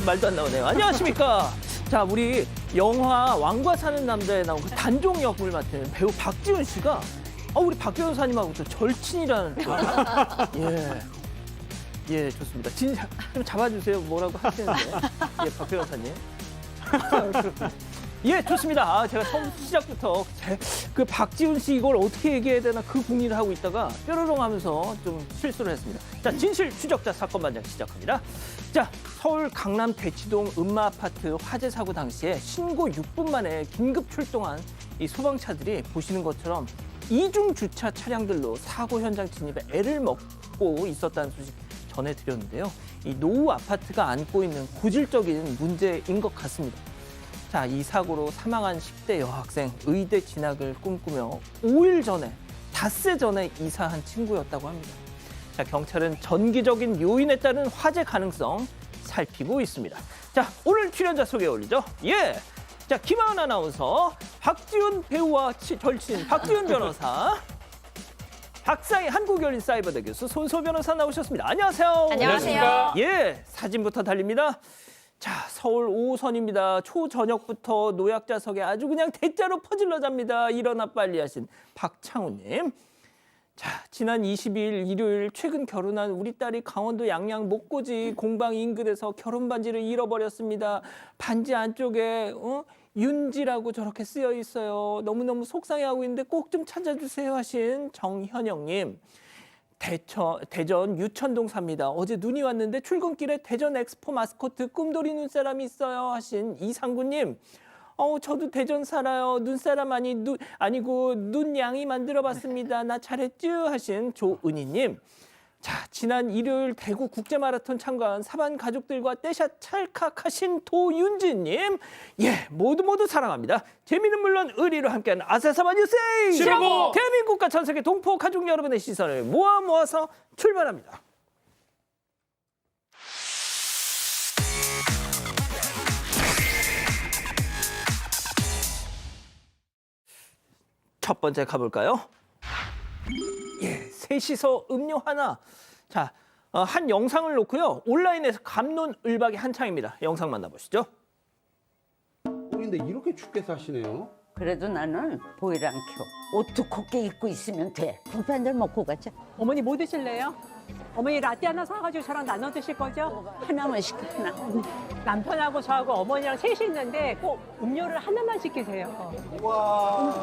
말도 안 나오네요. 안녕하십니까. 자, 우리 영화 왕과 사는 남자에 나온 그 단종 역을 맡은 배우 박지훈 씨가 우리 박 변호사님하고 또 절친이라는. 예, 좋습니다. 진짜 좀 잡아주세요. 뭐라고 하시는데. 예, 박 변호사님. 예, 좋습니다. 제가 처음 시작부터 그 박지훈 씨 이걸 어떻게 얘기해야 되나 그 궁리를 하고 있다가 뾰로롱 하면서 좀 실수를 했습니다. 자, 진실 추적자 사건 반장 시작합니다. 자, 서울 강남 대치동 음마 아파트 화재 사고 당시에 신고 6분 만에 긴급 출동한 이 소방차들이 보시는 것처럼 이중 주차 차량들로 사고 현장 진입에 애를 먹고 있었다는 소식 전해드렸는데요. 이 노후 아파트가 안고 있는 고질적인 문제인 것 같습니다. 자, 이 사고로 사망한 10대 여학생 의대 진학을 꿈꾸며 5일 전에, 닷새 전에 이사한 친구였다고 합니다. 자, 경찰은 전기적인 요인에 따른 화재 가능성 살피고 있습니다. 자, 오늘 출연자 소개 올리죠. 예. 자, 김하은 아나운서, 박지훈 배우와 절친 박지훈 변호사, 박사희 한국열린사이버대 교수 손소 변호사 나오셨습니다. 안녕하세요. 안녕하세요. 예, 사진부터 달립니다. 자, 서울 5호선입니다. 초저녁부터 노약자석에 아주 그냥 대자로 퍼질러 잡니다. 일어나 빨리 하신 박창우님. 자, 지난 22일 일요일 최근 결혼한 우리 딸이 강원도 양양 목고지 공방 인근에서 결혼 반지를 잃어버렸습니다. 반지 안쪽에 윤지라고 저렇게 쓰여 있어요. 너무너무 속상해하고 있는데 꼭 좀 찾아주세요 하신 정현영님. 대전 유천동 삽니다. 어제 눈이 왔는데 출근길에 대전 엑스포 마스코트 꿈돌이 눈사람이 있어요 하신 이상구님. 저도 대전 살아요. 눈사람 아니고 눈양이 만들어봤습니다. 나 잘했쥬 하신 조은희님. 자, 지난 일요일 대구 국제마라톤 참가한 사반 가족들과 떼샷 찰칵하신 도윤진님. 예, 모두 사랑합니다. 재미는 물론 의리로 함께하는 아세사바 뉴스 시라고! 대한민국과 전 세계 동포 가족 여러분의 시선을 모아서 출발합니다. 첫 번째 가볼까요? 예, 셋이서 음료 하나. 자, 한 영상을 놓고요. 온라인에서 갑론을박이 한창입니다. 영상 만나보시죠. 근데 이렇게 춥게 사시네요. 그래도 나는 보일 안 켜. 옷 두껍게 입고 있으면 돼. 커피 한 잔 먹고 가자. 어머니 뭐 드실래요? 어머니 라떼 하나 사가지고 저랑 나눠 드실 거죠? 하나만 시켜, 하나. 남편하고 저하고 어머니랑 셋이 있는데 꼭 음료를 하나만 시키세요. 와.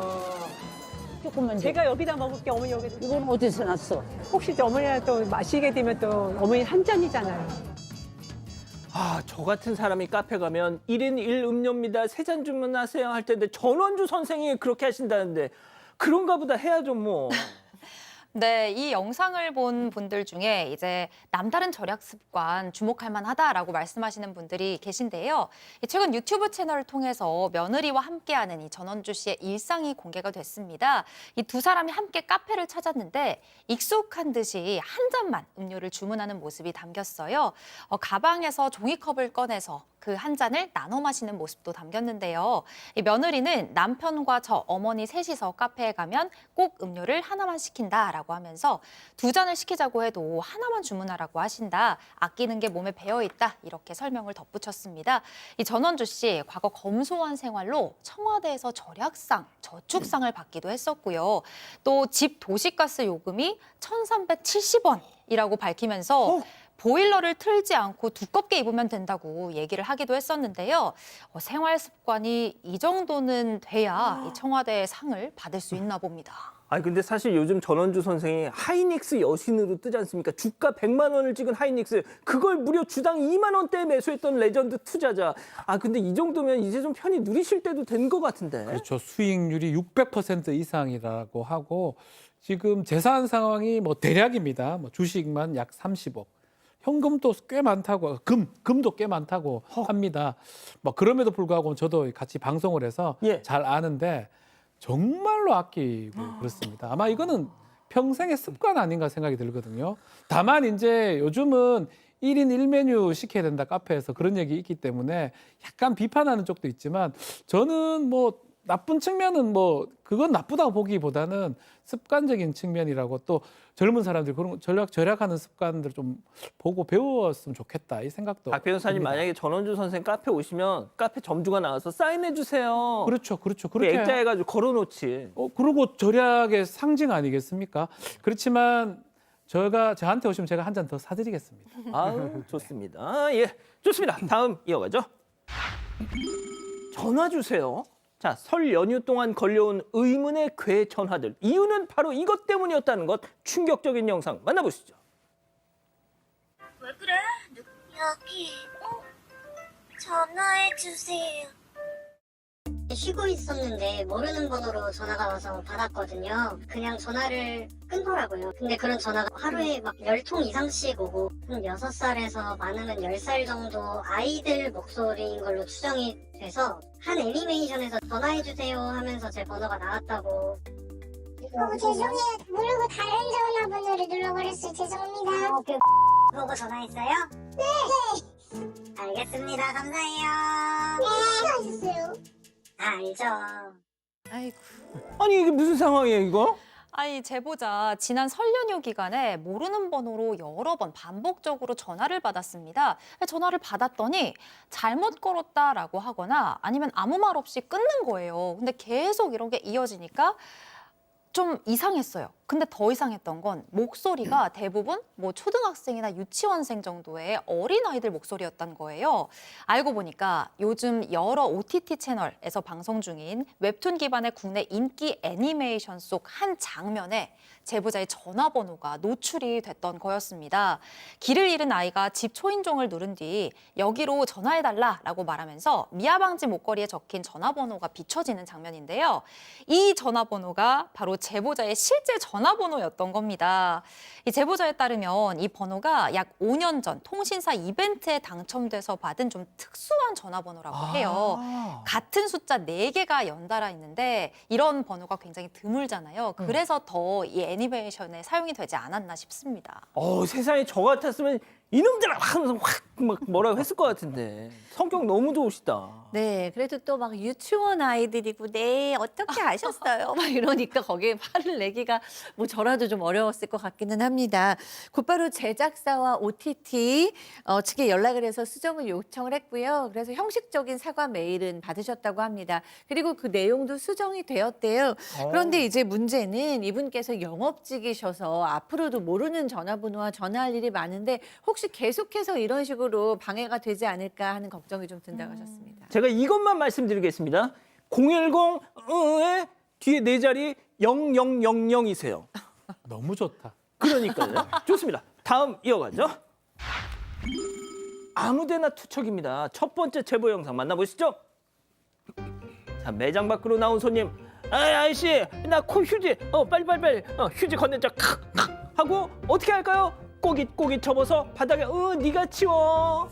조금만 줘. 제가 여기다 먹을게, 어머니 여기다. 이건 어디서 났어? 혹시 또 어머니랑 또 마시게 되면 또 어머니 한 잔이잖아요. 저 같은 사람이 카페 가면 1인 1음료입니다. 3잔 주문하세요 할 텐데 전원주 선생이 그렇게 하신다는데 그런가 보다 해야죠 뭐. 네, 이 영상을 본 분들 중에 이제 남다른 절약 습관 주목할 만하다라고 말씀하시는 분들이 계신데요. 최근 유튜브 채널을 통해서 며느리와 함께하는 이 전원주 씨의 일상이 공개가 됐습니다. 이 두 사람이 함께 카페를 찾았는데 익숙한 듯이 한 잔만 음료를 주문하는 모습이 담겼어요. 가방에서 종이컵을 꺼내서 그 한 잔을 나눠 마시는 모습도 담겼는데요. 이 며느리는 남편과 저 어머니 셋이서 카페에 가면 꼭 음료를 하나만 시킨다라고 하면서 두 잔을 시키자고 해도 하나만 주문하라고 하신다. 아끼는 게 몸에 배어 있다. 이렇게 설명을 덧붙였습니다. 이 전원주 씨 과거 검소한 생활로 청와대에서 절약상, 저축상을 받기도 했었고요. 또 집 도시가스 요금이 1,370원이라고 밝히면서 보일러를 틀지 않고 두껍게 입으면 된다고 얘기를 하기도 했었는데요. 생활 습관이 이 정도는 돼야 이 청와대 상을 받을 수 있나 봅니다. 근데 사실 요즘 전원주 선생이 하이닉스 여신으로 뜨지 않습니까? 주가 100만 원을 찍은 하이닉스, 그걸 무려 주당 2만 원대에 매수했던 레전드 투자자. 근데 이 정도면 이제 좀 편히 누리실 때도 된 것 같은데. 그렇죠. 수익률이 600% 이상이라고 하고 지금 재산 상황이 대략입니다. 주식만 약 30억. 현금도 꽤 많다고, 금도 꽤 많다고 합니다. 그럼에도 불구하고 저도 같이 방송을 해서 잘 아는데 정말로 아끼고 그렇습니다. 아마 이거는 평생의 습관 아닌가 생각이 들거든요. 다만 이제 요즘은 1인 1메뉴 시켜야 된다 카페에서 그런 얘기 있기 때문에 약간 비판하는 쪽도 있지만 저는 나쁜 측면은 뭐 그건 나쁘다고 보기보다는 습관적인 측면이라고 또 젊은 사람들이 그런 절약하는 습관들 좀 보고 배웠으면 좋겠다 이 생각도 박 변호사님 듭니다. 만약에 전원주 선생 카페 오시면 카페 점주가 나와서 사인해 주세요. 그렇죠. 그 그렇게 액자해가지고 걸어놓지. 그리고 절약의 상징 아니겠습니까? 그렇지만 저한테 오시면 제가 한 잔 더 사드리겠습니다. 아우 좋습니다. 예, 좋습니다. 다음 이어가죠. 전화 주세요. 자, 설 연휴 동안 걸려온 의문의 괴 전화들. 이유는 바로 이것 때문이었다는 것. 충격적인 영상 만나보시죠. 왜 그래? 여기 전화해 주세요. 쉬고 있었는데 모르는 번호로 전화가 와서 받았거든요. 그냥 전화를 끊더라고요. 근데 그런 전화가 하루에 막 10통 이상씩 오고 한 6살에서 많으면 10살 정도 아이들 목소리인 걸로 추정이 돼서 한 애니메이션에서 전화해주세요 하면서 제 번호가 나왔다고. 죄송해요. 모르고 다른 전화번호를 눌러버렸어요. 죄송합니다. 보고 전화했어요? 네. 알겠습니다. 감사해요. 네, 하셨어요. 알죠. 아이고. 아니 이게 무슨 상황이에요 이거? 아니 제보자 지난 설 연휴 기간에 모르는 번호로 여러 번 반복적으로 전화를 받았습니다. 전화를 받았더니 잘못 걸었다라고 하거나 아니면 아무 말 없이 끊는 거예요. 근데 계속 이런 게 이어지니까 좀 이상했어요. 근데 더 이상했던 건 목소리가 대부분 뭐 초등학생이나 유치원생 정도의 어린아이들 목소리였던 거예요. 알고 보니까 요즘 여러 OTT 채널에서 방송 중인 웹툰 기반의 국내 인기 애니메이션 속 한 장면에 제보자의 전화번호가 노출이 됐던 거였습니다. 길을 잃은 아이가 집 초인종을 누른 뒤 여기로 전화해달라라고 말하면서 미아방지 목걸이에 적힌 전화번호가 비춰지는 장면인데요. 이 전화번호가 바로 제보자의 실제 전화번호였던 겁니다. 이 제보자에 따르면 이 번호가 약 5년 전 통신사 이벤트에 당첨돼서 받은 좀 특수한 전화번호라고 해요. 같은 숫자 4개가 연달아 있는데 이런 번호가 굉장히 드물잖아요. 그래서 더 이 애니메이션에 사용이 되지 않았나 싶습니다. 세상에 저 같았으면 이놈들아 하면서 확 막 뭐라고 했을 것 같은데 성격 너무 좋으시다. 네, 그래도 또 막 유치원 아이들이고, 네, 어떻게 아셨어요? 막 이러니까 거기에 화를 내기가 뭐 저라도 좀 어려웠을 것 같기는 합니다. 곧바로 제작사와 OTT 측에 연락을 해서 수정을 요청을 했고요. 그래서 형식적인 사과 메일은 받으셨다고 합니다. 그리고 그 내용도 수정이 되었대요. 그런데 이제 문제는 이분께서 영업직이셔서 앞으로도 모르는 전화번호와 전화할 일이 많은데 혹시 계속해서 이런 식으로 방해가 되지 않을까 하는 걱정이 좀 든다고 하셨습니다. 제가 이것만 말씀드리겠습니다. 010에 뒤에 4자리 0000이세요. 너무 좋다. 그러니까요. 좋습니다. 다음 이어가죠. 아무데나 투척입니다. 첫 번째 제보 영상 만나보시죠. 자, 매장 밖으로 나온 손님. 아저씨, 나 코 휴지. 빨리. 휴지 건네자. 하고 어떻게 할까요? 꼬깃꼬깃 접어서 바닥에 네가 치워.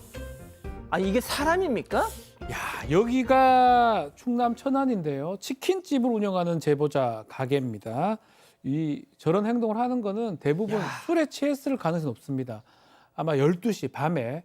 아니 이게 사람입니까? 야, 여기가 충남 천안인데요. 치킨집을 운영하는 제보자 가게입니다. 저런 행동을 하는 거는 대부분 술에 취했을 가능성이 높습니다. 아마 12시 밤에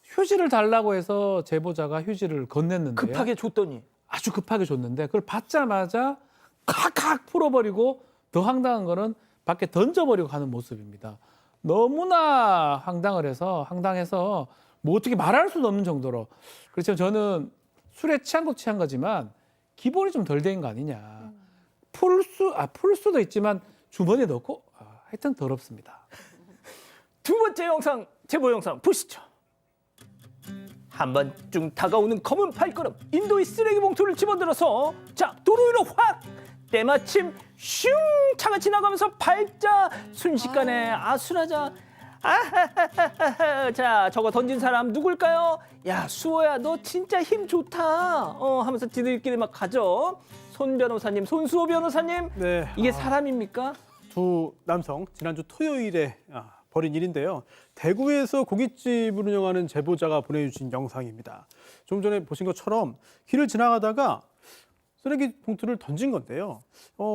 휴지를 달라고 해서 제보자가 휴지를 건넸는데요. 급하게 줬더니. 아주 급하게 줬는데 그걸 받자마자 칵칵 풀어버리고 더 황당한 거는 밖에 던져버리고 가는 모습입니다. 너무나 황당해서 뭐 어떻게 말할 수도 없는 정도로. 그렇지만 저는 술에 취한 거 취한 거지만 기본이 좀 덜 된 거 아니냐. 풀 수도 있지만 주머니에 넣고 하여튼 더럽습니다. 두 번째 영상, 제보 영상 보시죠. 한 번쯤 다가오는 검은 발걸음. 인도의 쓰레기 봉투를 집어들어서 도로 위로 확! 때마침 슝! 차가 지나가면서 밟자 순식간에 아수라장. 자, 저거 던진 사람 누굴까요? 야, 수호야, 너 진짜 힘 좋다. 하면서 지들끼리 막 가죠. 손수호 변호사님. 네. 이게 사람입니까? 두 남성 지난주 토요일에 벌인 일인데요. 대구에서 고깃집을 운영하는 제보자가 보내주신 영상입니다. 좀 전에 보신 것처럼 길을 지나가다가 쓰레기 봉투를 던진 건데요.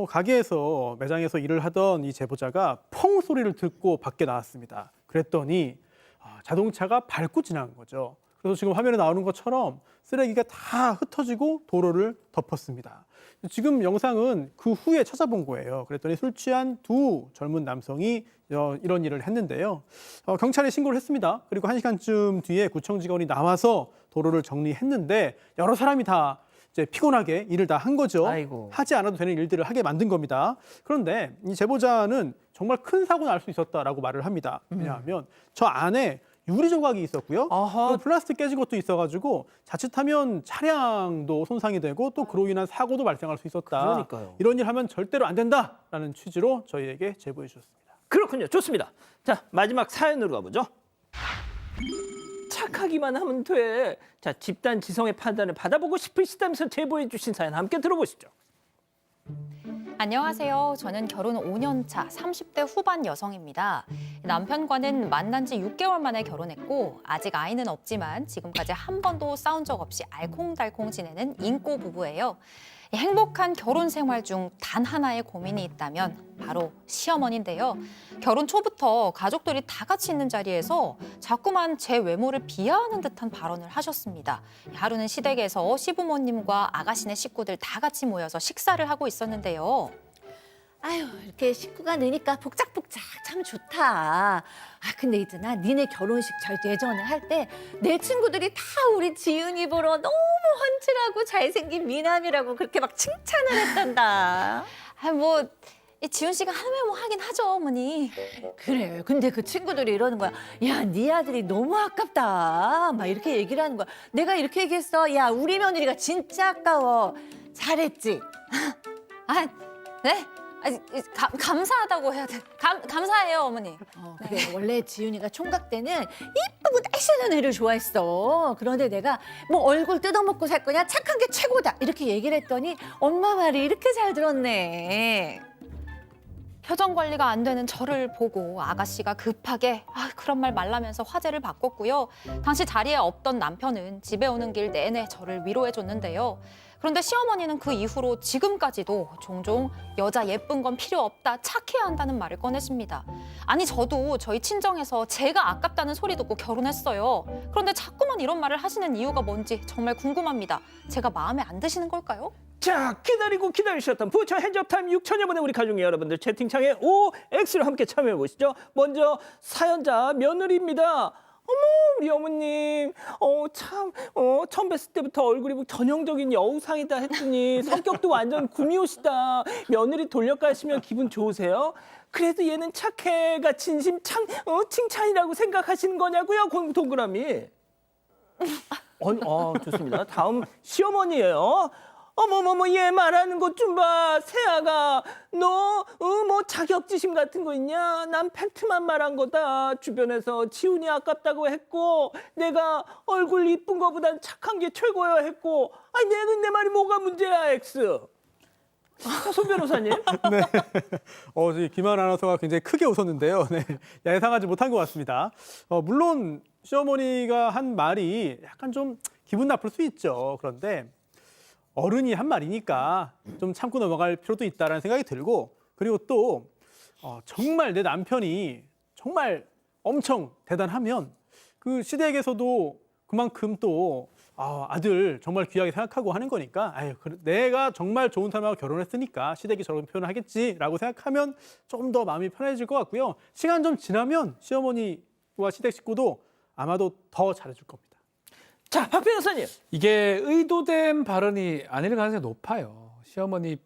가게에서 매장에서 일을 하던 이 제보자가 펑 소리를 듣고 밖에 나왔습니다. 그랬더니 자동차가 밟고 지나간 거죠. 그래서 지금 화면에 나오는 것처럼 쓰레기가 다 흩어지고 도로를 덮었습니다. 지금 영상은 그 후에 찾아본 거예요. 그랬더니 술 취한 두 젊은 남성이 이런 일을 했는데요. 경찰에 신고를 했습니다. 그리고 1시간쯤 뒤에 구청 직원이 나와서 도로를 정리했는데 여러 사람이 다 이제 피곤하게 일을 다 한 거죠. 아이고. 하지 않아도 되는 일들을 하게 만든 겁니다. 그런데 이 제보자는 정말 큰 사고 날 수 있었다라고 말을 합니다. 왜냐하면 저 안에 유리 조각이 있었고요. 아하. 또 플라스틱 깨진 것도 있어가지고 자칫하면 차량도 손상이 되고 또 그로 인한 사고도 발생할 수 있었다. 그러니까요. 이런 일 하면 절대로 안 된다라는 취지로 저희에게 제보해 주셨습니다. 그렇군요. 좋습니다. 자, 마지막 사연으로 가보죠. 착하기만 하면 돼. 자, 집단 지성의 판단을 받아보고 싶으시다면서 제보해 주신 사연 함께 들어보시죠. 안녕하세요. 저는 결혼 5년 차 30대 후반 여성입니다. 남편과는 만난 지 6개월 만에 결혼했고 아직 아이는 없지만 지금까지 한 번도 싸운 적 없이 알콩달콩 지내는 인꼬 부부예요. 행복한 결혼 생활 중 단 하나의 고민이 있다면 바로 시어머니인데요. 결혼 초부터 가족들이 다 같이 있는 자리에서 자꾸만 제 외모를 비하하는 듯한 발언을 하셨습니다. 하루는 시댁에서 시부모님과 아가씨네 식구들 다 같이 모여서 식사를 하고 있었는데요. 아유, 이렇게 식구가 느니까 복작복작 참 좋다. 근데 있잖아, 니네 결혼식 예전에 할 때 내 친구들이 다 우리 지은이 보러 너무 헌칠하고 잘생긴 미남이라고 그렇게 막 칭찬을 했단다. 이 지훈 씨가 한 외모 하긴 하죠, 어머니. 그래, 근데 그 친구들이 이러는 거야. 야, 네 아들이 너무 아깝다. 막 이렇게 얘기를 하는 거야. 내가 이렇게 얘기했어. 야, 우리 며느리가 진짜 아까워. 잘했지? 네? 감사하다고 해야 돼. 감사해요, 어머니. 그래, 원래 지윤이가 총각 때는 이쁘고 날씬한 애를 좋아했어. 그런데 내가 뭐 얼굴 뜯어먹고 살 거냐, 착한 게 최고다 이렇게 얘기를 했더니 엄마 말이 이렇게 잘 들었네. 표정 관리가 안 되는 저를 보고 아가씨가 급하게 그런 말 말라면서 화제를 바꿨고요. 당시 자리에 없던 남편은 집에 오는 길 내내 저를 위로해줬는데요. 그런데 시어머니는 그 이후로 지금까지도 종종 여자 예쁜 건 필요 없다, 착해야 한다는 말을 꺼내십니다. 아니, 저도 저희 친정에서 제가 아깝다는 소리 듣고 결혼했어요. 그런데 자꾸만 이런 말을 하시는 이유가 뭔지 정말 궁금합니다. 제가 마음에 안 드시는 걸까요? 자, 기다리고 기다리셨던 부처 핸즈업타임 6천여 분의 우리 가족 여러분들 채팅창에 OX로 함께 참여해 보시죠. 먼저 사연자 며느리입니다. 어머, 우리 어머님, 처음 뵀을 때부터 얼굴이 뭐 전형적인 여우상이다 했더니 성격도 완전 구미호시다. 며느리 돌려가시면 기분 좋으세요? 그래도 얘는 착해가 진심 칭찬이라고 생각하시는 거냐고요? 동그라미. 좋습니다. 다음 시어머니예요. 어머머머, 얘 말하는 것 좀 봐. 세아가 너 뭐 자격지심 같은 거 있냐? 난 팩트만 말한 거다. 주변에서 지훈이 아깝다고 했고 내가 얼굴 이쁜 거보단 착한 게 최고야 했고 아니 내 말이 뭐가 문제야, X. 소 변호사님. 네. 김한 아나운서가 굉장히 크게 웃었는데요. 네. 예상하지 못한 것 같습니다. 물론 시어머니가 한 말이 약간 좀 기분 나쁠 수 있죠. 그런데 어른이 한 말이니까 좀 참고 넘어갈 필요도 있다는 생각이 들고, 그리고 또 정말 내 남편이 정말 엄청 대단하면 그 시댁에서도 그만큼 또 아들 정말 귀하게 생각하고 하는 거니까 내가 정말 좋은 사람하고 결혼했으니까 시댁이 저런 표현을 하겠지라고 생각하면 조금 더 마음이 편해질 것 같고요. 시간 좀 지나면 시어머니와 시댁 식구도 아마도 더 잘해줄 겁니다. 자, 박 변호사님. 이게 의도된 발언이 아닐 가능성이 높아요. 시어머니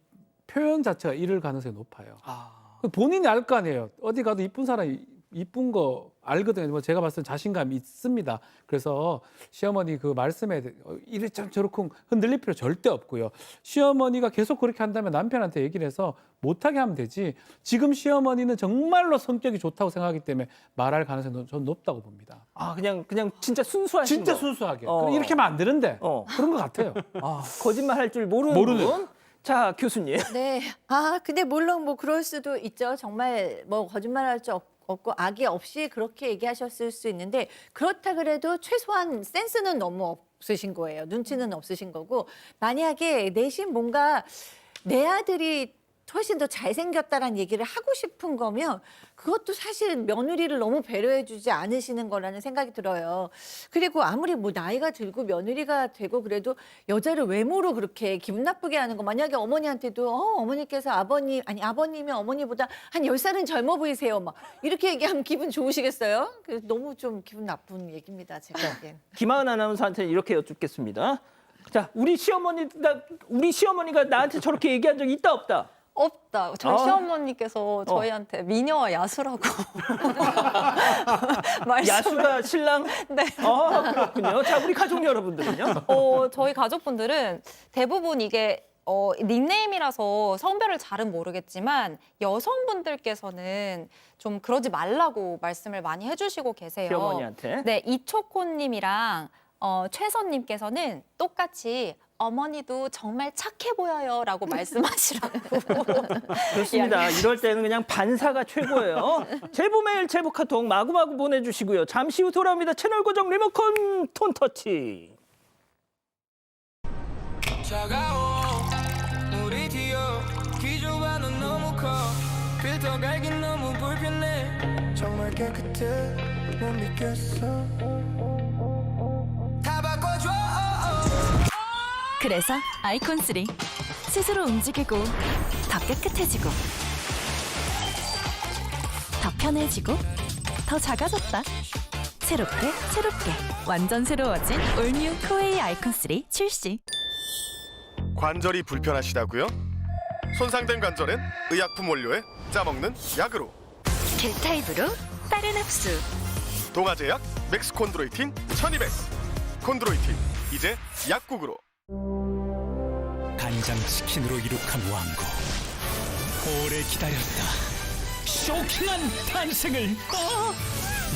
표현 자체가 이럴 가능성이 높아요. 본인이 알 거 아니에요. 어디 가도 이쁜 사람 이쁜 거 알거든요. 뭐 제가 봤을 때 자신감이 있습니다. 그래서 시어머니 그 말씀에 이렇게 저렇게 흔들릴 필요 절대 없고요. 시어머니가 계속 그렇게 한다면 남편한테 얘기를 해서 못하게 하면 되지. 지금 시어머니는 정말로 성격이 좋다고 생각하기 때문에 말할 가능성이 저는 높다고 봅니다. 그냥 진짜 순수하신 진짜 거. 순수하게. 이렇게 하면 안 되는데 그런 것 같아요. 거짓말 할 줄 모르는 분. 자, 교수님. 네. 근데 물론 뭐 그럴 수도 있죠. 정말 뭐 거짓말할 줄 없고 악의 없이 그렇게 얘기하셨을 수 있는데, 그렇다 그래도 최소한 센스는 너무 없으신 거예요. 눈치는 없으신 거고, 만약에 내심 뭔가 내 아들이 훨씬 더 잘생겼다라는 얘기를 하고 싶은 거면 그것도 사실 며느리를 너무 배려해주지 않으시는 거라는 생각이 들어요. 그리고 아무리 뭐 나이가 들고 며느리가 되고 그래도 여자를 외모로 그렇게 기분 나쁘게 하는 거, 만약에 어머니한테도 어머니께서 아버님이 어머니보다 한 10살은 젊어 보이세요, 막 이렇게 얘기하면 기분 좋으시겠어요? 그래서 너무 좀 기분 나쁜 얘기입니다, 제가 보기엔. 김하은 아나운서한테 이렇게 여쭙겠습니다. 자, 우리 시어머니가 나한테 저렇게 얘기한 적 있다 없다? 없다. 저희 아. 시어머니께서 저희한테 미녀와 야수라고 말씀. 야수가 신랑? 네. 그렇군요. 자, 우리 가족 여러분들은요? 저희 가족분들은 대부분 이게 닉네임이라서 성별을 잘은 모르겠지만 여성분들께서는 좀 그러지 말라고 말씀을 많이 해주시고 계세요. 시어머니한테? 네, 이초코님이랑 최선님께서는 똑같이 어머니도 정말 착해 보여요라고 말씀하시라는. 좋습니다. 이럴 때는 그냥 반사가 최고예요. 제보 메일, 제보 카톡 마구마구 보내주시고요. 잠시 후 돌아옵니다. 채널 고정 리모컨 톤터치. 차가워 우리 뒤여 기조와는 너무 커 필터 갈긴 너무 불편해 정말 깨끗해 못 믿겠어 다 바꿔줘 그래서 아이콘3 스스로 움직이고 더 깨끗해지고 더 편해지고 더 작아졌다. 새롭게 완전 새로워진 올뉴 코웨이 아이콘3 출시. 관절이 불편하시다고요? 손상된 관절엔 의약품 원료에 짜먹는 약으로 겔 타입으로 빠른 흡수. 동아제약 맥스콘드로이틴 1200 콘드로이틴 이제 약국으로. 간장치킨으로 이룩한 왕국 오래 기다렸다. 쇼킹한 탄생을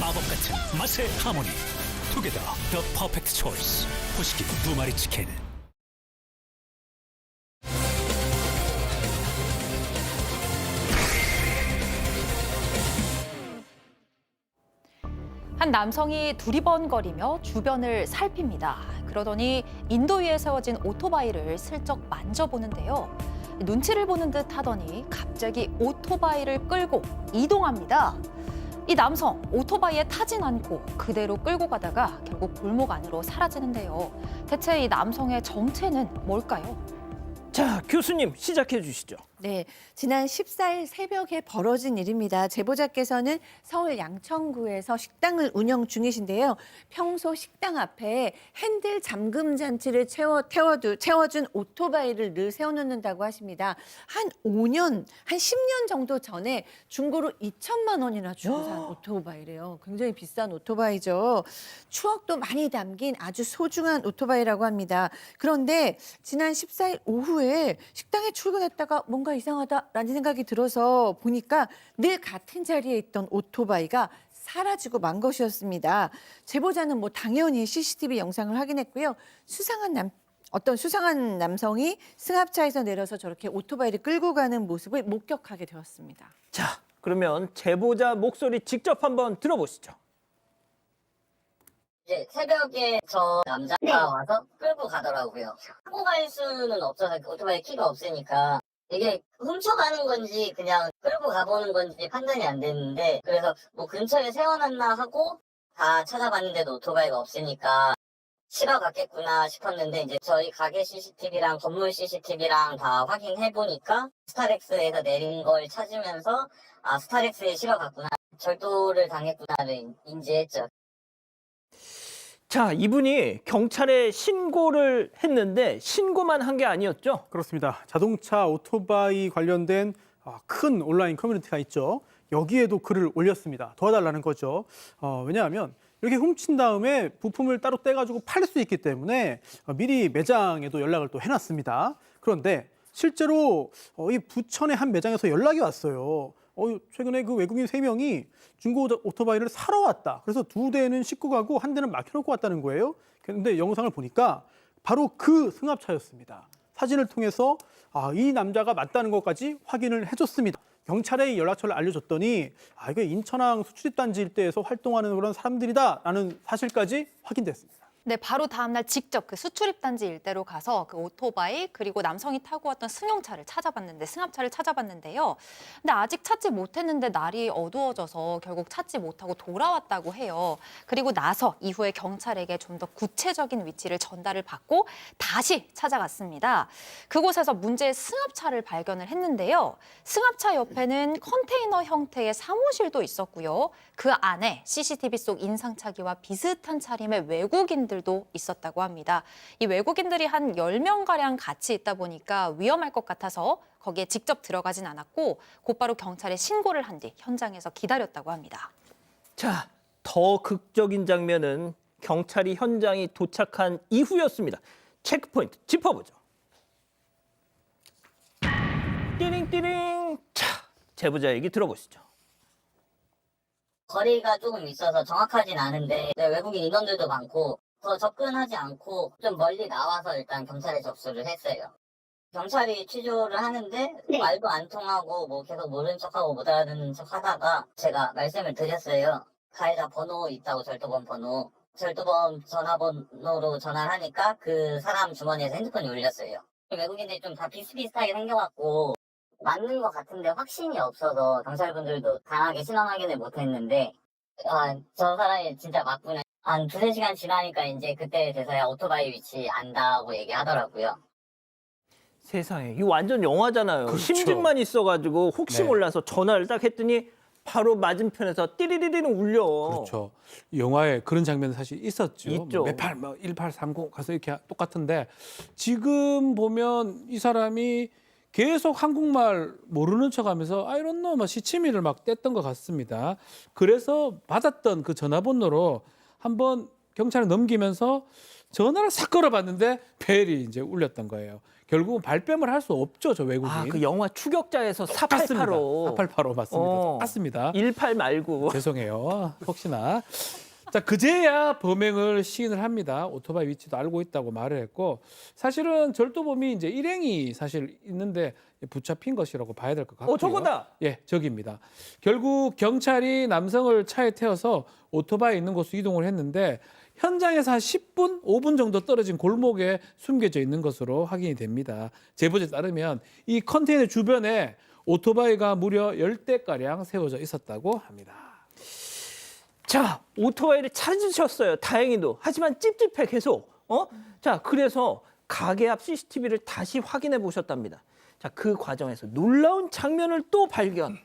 마법 같은 맛의 하모니 투게더 더 퍼펙트 초이스 호시기 2마리 치킨. 한 남성이 두리번거리며 주변을 살핍니다. 그러더니 인도 위에 세워진 오토바이를 슬쩍 만져보는데요. 눈치를 보는 듯 하더니 갑자기 오토바이를 끌고 이동합니다. 이 남성 오토바이에 타진 않고 그대로 끌고 가다가 결국 골목 안으로 사라지는데요. 대체 이 남성의 정체는 뭘까요? 자, 교수님 시작해 주시죠. 네, 지난 14일 새벽에 벌어진 일입니다. 제보자께서는 서울 양천구에서 식당을 운영 중이신데요. 평소 식당 앞에 핸들 잠금 장치를 채워준 오토바이를 늘 세워놓는다고 하십니다. 한 10년 정도 전에 중고로 2천만 원이나 주고 산 오토바이래요. 굉장히 비싼 오토바이죠. 추억도 많이 담긴 아주 소중한 오토바이라고 합니다. 그런데 지난 14일 오후에 식당에 출근했다가 뭔가 이상하다라는 생각이 들어서 보니까 늘 같은 자리에 있던 오토바이가 사라지고 만 것이었습니다. 제보자는 당연히 CCTV 영상을 확인했고요. 어떤 수상한 남성이 승합차에서 내려서 저렇게 오토바이를 끌고 가는 모습을 목격하게 되었습니다. 자, 그러면 제보자 목소리 직접 한번 들어보시죠. 이제 새벽에 저 남자가 와서 끌고 가더라고요. 타고 갈 수는 없어서 오토바이 키가 없으니까 이게 훔쳐가는 건지 그냥 끌고 가보는 건지 판단이 안 됐는데, 그래서 뭐 근처에 세워놨나 하고 다 찾아봤는데도 오토바이가 없으니까 치러 갔겠구나 싶었는데, 이제 저희 가게 CCTV랑 건물 CCTV랑 다 확인해보니까 스타렉스에서 내린 걸 찾으면서 아, 스타렉스에 실어 갔구나, 절도를 당했구나를 인지했죠. 자, 이분이 경찰에 신고를 했는데 신고만 한 게 아니었죠? 그렇습니다. 자동차, 오토바이 관련된 큰 온라인 커뮤니티가 있죠. 여기에도 글을 올렸습니다. 도와달라는 거죠. 왜냐하면 이렇게 훔친 다음에 부품을 따로 떼가지고 팔 수 있기 때문에 미리 매장에도 연락을 또 해놨습니다. 그런데 실제로 이 부천의 한 매장에서 연락이 왔어요. 최근에 그 외국인 3명이 중고 오토바이를 사러 왔다. 그래서 2대는 싣고 가고 1대는 막혀놓고 왔다는 거예요. 그런데 영상을 보니까 바로 그 승합차였습니다. 사진을 통해서 이 남자가 맞다는 것까지 확인을 해줬습니다. 경찰에 연락처를 알려줬더니 이게 인천항 수출입단지 일대에서 활동하는 그런 사람들이다라는 사실까지 확인됐습니다. 네, 바로 다음날 직접 그 수출입단지 일대로 가서 그 오토바이 그리고 남성이 타고 왔던 승용차를 승합차를 찾아봤는데요. 근데 아직 찾지 못했는데 날이 어두워져서 결국 찾지 못하고 돌아왔다고 해요. 그리고 나서 이후에 경찰에게 좀 더 구체적인 위치를 전달을 받고 다시 찾아갔습니다. 그곳에서 문제의 승합차를 발견을 했는데요. 승합차 옆에는 컨테이너 형태의 사무실도 있었고요. 그 안에 CCTV 속 인상착의와 비슷한 차림의 외국인들도 있었다고 합니다. 이 외국인들이 한 10명가량 같이 있다 보니까 위험할 것 같아서 거기에 직접 들어가진 않았고 곧바로 경찰에 신고를 한 뒤 현장에서 기다렸다고 합니다. 자, 더 극적인 장면은 경찰이 현장에 도착한 이후였습니다. 체크포인트 짚어보죠. 띠링띠링. 자, 제보자 얘기 들어보시죠. 거리가 조금 있어서 정확하진 않은데 외국인 인원들도 많고 더 접근하지 않고 좀 멀리 나와서 일단 경찰에 접수를 했어요. 경찰이 취조를 하는데 말도 안 통하고 뭐 계속 모르는 척하고 못 알아듣는 척 하다가 제가 말씀을 드렸어요. 가해자 번호 있다고 절도범 번호. 절도범 전화번호로 전화를 하니까 그 사람 주머니에서 핸드폰이 울렸어요. 외국인들이 좀 다 비슷비슷하게 생겨갖고 맞는 것 같은데 확신이 없어서 경찰분들도 강하게 신원 확인을 못했는데 저 사람이 진짜 맞구나. 한 2-3시간 지나니까 이제 그때 돼서야 오토바이 위치 안다고 얘기하더라고요. 세상에, 이거 완전 영화잖아요. 그렇죠. 심증만 있어가지고 혹시 네. 몰라서 전화를 딱 했더니 바로 맞은편에서 띠리리리는 울려. 그렇죠. 이 영화에 그런 장면 사실 있었죠. 있죠. 메팔 1830 가서 이렇게 똑같은데 지금 보면 이 사람이 계속 한국말 모르는 척하면서 I don't know 막 시치미를 막 뗐던 것 같습니다. 그래서 받았던 그 전화번호로 한번 경찰에 넘기면서 전화를 싹 걸어봤는데 벨이 이제 울렸던 거예요. 결국은 발뺌을 할 수 없죠, 저 외국인. 아, 그 영화 추격자에서 488로. 488로 맞습니다. 맞습니다. 18 말고. 죄송해요. 혹시나. 자, 그제야 범행을 시인을 합니다. 오토바이 위치도 알고 있다고 말을 했고 사실은 절도범이 이제 일행이 사실 있는데 붙잡힌 것이라고 봐야 될 것 같고요. 저거다. 예, 저기입니다. 결국 경찰이 남성을 차에 태워서 오토바이에 있는 곳으로 이동을 했는데 현장에서 한 10분, 5분 정도 떨어진 골목에 숨겨져 있는 것으로 확인이 됩니다. 제보자에 따르면 이 컨테이너 주변에 오토바이가 무려 10대가량 세워져 있었다고 합니다. 자, 오토바이를 찾으셨어요. 다행히도. 하지만 찝찝해 계속. 자, 그래서 가게 앞 CCTV를 다시 확인해 보셨답니다. 자, 그 과정에서 놀라운 장면을 또 발견.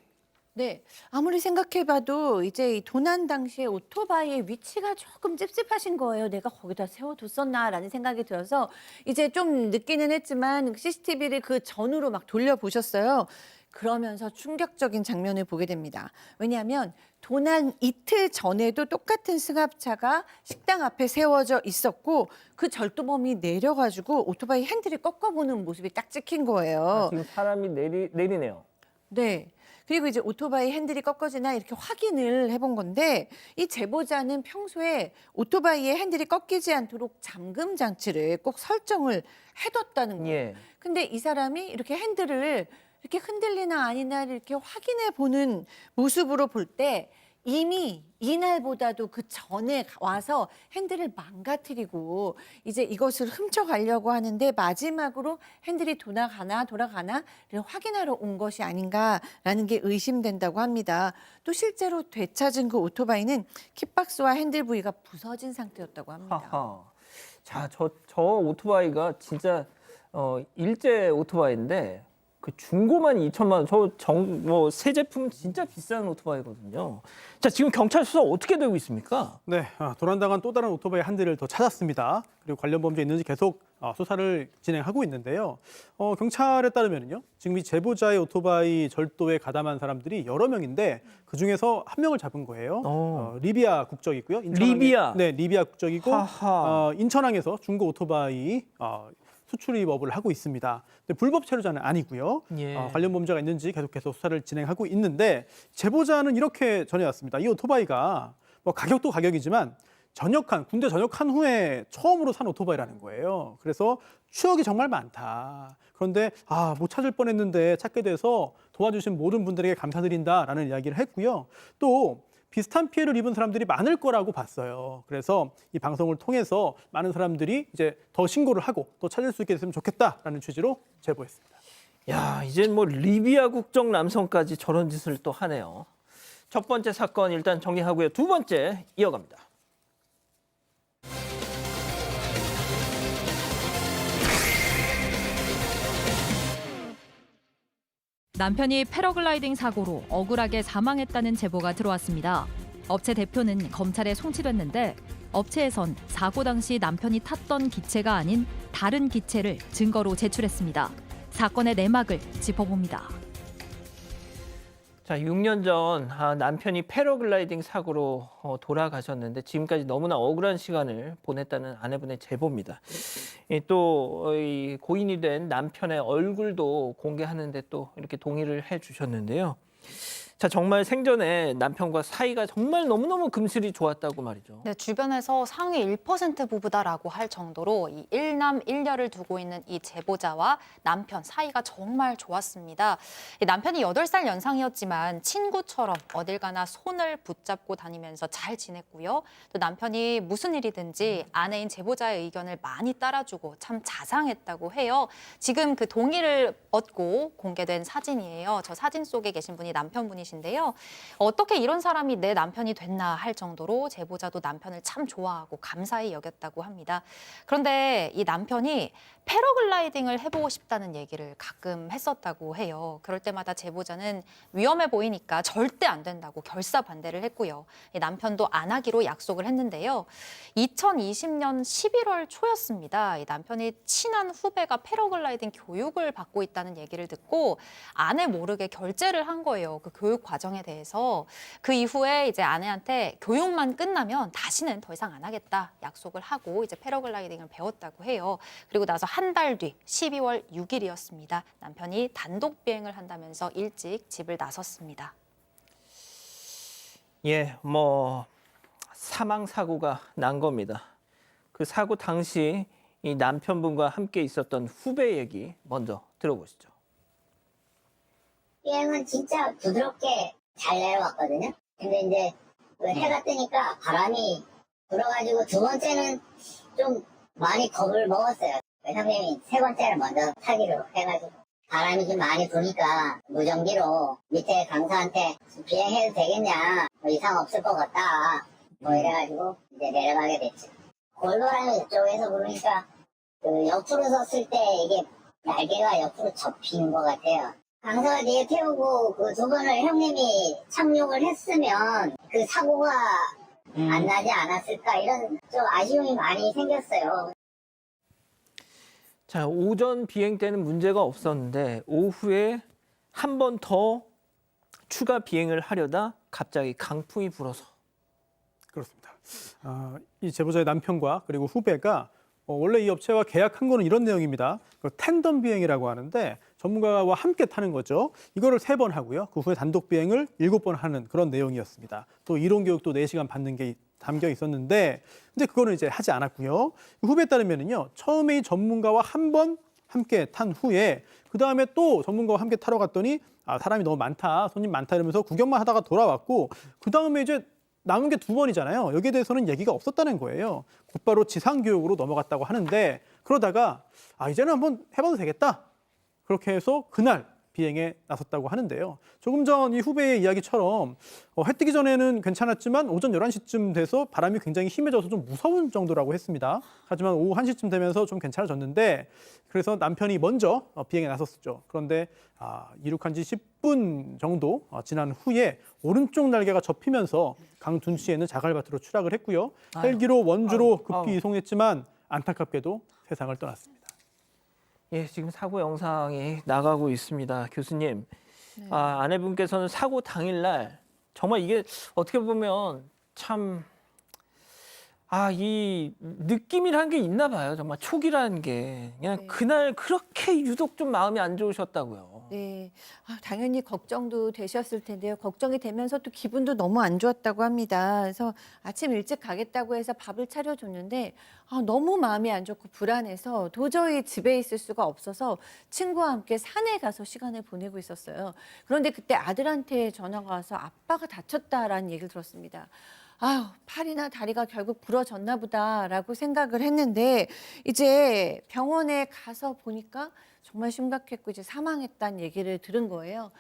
네, 아무리 생각해봐도 이제 이 도난 당시에 오토바이의 위치가 조금 찝찝하신 거예요. 내가 거기다 세워뒀었나라는 생각이 들어서 이제 좀 늦기는 했지만 CCTV를 그 전후로 막 돌려보셨어요. 그러면서 충격적인 장면을 보게 됩니다. 왜냐하면 도난 이틀 전에도 똑같은 승합차가 식당 앞에 세워져 있었고 그 절도범이 내려가지고 오토바이 핸들을 꺾어보는 모습이 딱 찍힌 거예요. 지금 사람이 내리네요. 네. 그리고 이제 오토바이 핸들이 꺾어지나 이렇게 확인을 해본 건데 이 제보자는 평소에 오토바이의 핸들이 꺾이지 않도록 잠금 장치를 꼭 설정을 해뒀다는 거예요. 예. 근데 이 사람이 이렇게 핸들을 이렇게 흔들리나 아니나 이렇게 확인해 보는 모습으로 볼 때 이미 이날보다도 그 전에 와서 핸들을 망가뜨리고 이제 이것을 훔쳐가려고 하는데 마지막으로 핸들이 돌아가나를 확인하러 온 것이 아닌가라는 게 의심된다고 합니다. 또 실제로 되찾은 그 오토바이는 킥박스와 핸들 부위가 부서진 상태였다고 합니다. 하하. 자, 저 오토바이가 진짜 일제 오토바이인데 그 중고만 2천만 원. 새 제품은 진짜 비싼 오토바이거든요. 자, 지금 경찰 수사 어떻게 되고 있습니까? 네, 도난당한 또 다른 오토바이 한 대를 더 찾았습니다. 그리고 관련 범죄 있는지 계속 수사를 진행하고 있는데요. 경찰에 따르면요, 지금 이 제보자의 오토바이 절도에 가담한 사람들이 여러 명인데 그 중에서 한 명을 잡은 거예요. 리비아 국적이고요. 리비아. 네, 리비아 국적이고 인천항에서 중고 오토바이 수출입업을 하고 있습니다. 근데 불법 체류자는 아니고요. 예. 관련 범죄가 있는지 계속해서 수사를 진행하고 있는데 제보자는 이렇게 전해왔습니다. 이 오토바이가 뭐 가격도 가격이지만 군대 전역한 후에 처음으로 산 오토바이라는 거예요. 그래서 추억이 정말 많다. 그런데 못 찾을 뻔했는데 찾게 돼서 도와주신 모든 분들에게 감사드린다라는 이야기를 했고요. 또 비슷한 피해를 입은 사람들이 많을 거라고 봤어요. 그래서 이 방송을 통해서 많은 사람들이 이제 더 신고를 하고 또 찾을 수 있게 됐으면 좋겠다라는 취지로 제보했습니다. 야, 이젠 뭐 리비아 국적 남성까지 저런 짓을 또 하네요. 첫 번째 사건 일단 정리하고요. 두 번째 이어갑니다. 남편이 패러글라이딩 사고로 억울하게 사망했다는 제보가 들어왔습니다. 업체 대표는 검찰에 송치됐는데 업체에선 사고 당시 남편이 탔던 기체가 아닌 다른 기체를 증거로 제출했습니다. 사건의 내막을 짚어봅니다. 자, 6년 전 남편이 패러글라이딩 사고로 돌아가셨는데 지금까지 너무나 억울한 시간을 보냈다는 아내분의 제보입니다. 또 고인이 된 남편의 얼굴도 공개하는데 또 이렇게 동의를 해주셨는데요. 자, 정말 생전에 남편과 사이가 정말 너무너무 금슬이 좋았다고 말이죠. 네, 주변에서 상위 1% 부부다라고 할 정도로 이 일남 일녀를 두고 있는 이 제보자와 남편 사이가 정말 좋았습니다. 이 남편이 8살 연상이었지만 친구처럼 어딜 가나 손을 붙잡고 다니면서 잘 지냈고요. 또 남편이 무슨 일이든지 아내인 제보자의 의견을 많이 따라주고 참 자상했다고 해요. 지금 그 동의를 얻고 공개된 사진이에요. 저 사진 속에 계신 분이 남편분이신데요. 어떻게 이런 사람이 내 남편이 됐나 할 정도로 제보자도 남편을 참 좋아하고 감사히 여겼다고 합니다. 그런데 이 남편이 패러글라이딩을 해보고 싶다는 얘기를 가끔 했었다고 해요. 그럴 때마다 제보자는 위험해 보이니까 절대 안 된다고 결사 반대를 했고요. 이 남편도 안 하기로 약속을 했는데요. 2020년 11월 초였습니다. 이 남편이 친한 후배가 패러글라이딩 교육을 받고 있다는 얘기를 듣고 아내 모르게 결제를 한 거예요. 그 교육 과정에 대해서. 그 이후에 이제 아내한테 교육만 끝나면 다시는 더 이상 안 하겠다 약속을 하고 이제 패러글라이딩을 배웠다고 해요. 그리고 나서 한 달 뒤 12월 6일이었습니다. 남편이 단독 비행을 한다면서 일찍 집을 나섰습니다. 예, 뭐 사망 사고가 난 겁니다. 그 사고 당시 이 남편분과 함께 있었던 후배 얘기 먼저 들어보시죠. 비행은 진짜 부드럽게 잘 내려왔거든요. 근데 이제 그 해가 뜨니까 바람이 불어가지고 두 번째는 좀 많이 겁을 먹었어요. 회장님이 세 번째를 먼저 타기로 해가지고 바람이 좀 많이 부니까 무전기로 밑에 강사한테 비행해도 되겠냐, 뭐 이상 없을 것 같다, 뭐 이래가지고 이제 내려가게 됐죠. 골로라는 쪽에서 부르니까 그 옆으로 섰을 때 이게 날개가 옆으로 접힌 것 같아요. 강사가 뒤에 태우고 그 두 번을 형님이 착륙을 했으면 그 사고가 안 나지 않았을까, 이런 좀 아쉬움이 많이 생겼어요. 자, 오전 비행 때는 문제가 없었는데 오후에 한 번 더 추가 비행을 하려다 갑자기 강풍이 불어서. 그렇습니다. 이 제보자의 남편과 그리고 후배가 원래 이 업체와 계약한 거는 이런 내용입니다. 텐덤 비행이라고 하는데 전문가와 함께 타는 거죠. 이거를 3번 하고요. 그 후에 단독 비행을 7번 하는 그런 내용이었습니다. 또 이론 교육도 4시간 받는 게 담겨 있었는데 근데 그거는 이제 하지 않았고요. 후배에 따르면은요. 처음에 이 전문가와 한 번 함께 탄 후에 그다음에 또 전문가와 함께 타러 갔더니 사람이 너무 많다, 손님 많다 이러면서 구경만 하다가 돌아왔고 그다음에 이제 남은 게 2번이잖아요. 여기에 대해서는 얘기가 없었다는 거예요. 곧바로 지상교육으로 넘어갔다고 하는데 그러다가 이제는 한번 해봐도 되겠다. 그렇게 해서 그날 비행에 나섰다고 하는데요. 조금 전 이 후배의 이야기처럼 해 뜨기 전에는 괜찮았지만 오전 11시쯤 돼서 바람이 굉장히 심해져서 좀 무서운 정도라고 했습니다. 하지만 오후 1시쯤 되면서 좀 괜찮아졌는데 그래서 남편이 먼저 비행에 나섰었죠. 그런데 이륙한 지 10분 정도 지난 후에 오른쪽 날개가 접히면서 강둔치에 있는 자갈밭으로 추락을 했고요. 헬기로 원주로 급히 이송했지만 안타깝게도 세상을 떠났습니다. 예, 지금 사고 영상이 나가고 있습니다. 교수님, 네. 아내분께서는 사고 당일날 정말 이게 어떻게 보면 참 이 느낌이라는 게 있나 봐요. 정말 촉이라는 게 그냥 그날 그렇게 유독 좀 마음이 안 좋으셨다고요. 네, 당연히 걱정도 되셨을 텐데요. 걱정이 되면서 또 기분도 너무 안 좋았다고 합니다. 그래서 아침 일찍 가겠다고 해서 밥을 차려줬는데 너무 마음이 안 좋고 불안해서 도저히 집에 있을 수가 없어서 친구와 함께 산에 가서 시간을 보내고 있었어요. 그런데 그때 아들한테 전화가 와서 아빠가 다쳤다라는 얘기를 들었습니다. 아유, 팔이나 다리가 결국 부러졌나 보다라고 생각을 했는데 이제 병원에 가서 보니까 정말 심각했고 이제 사망했다는 얘기를 들은 거예요.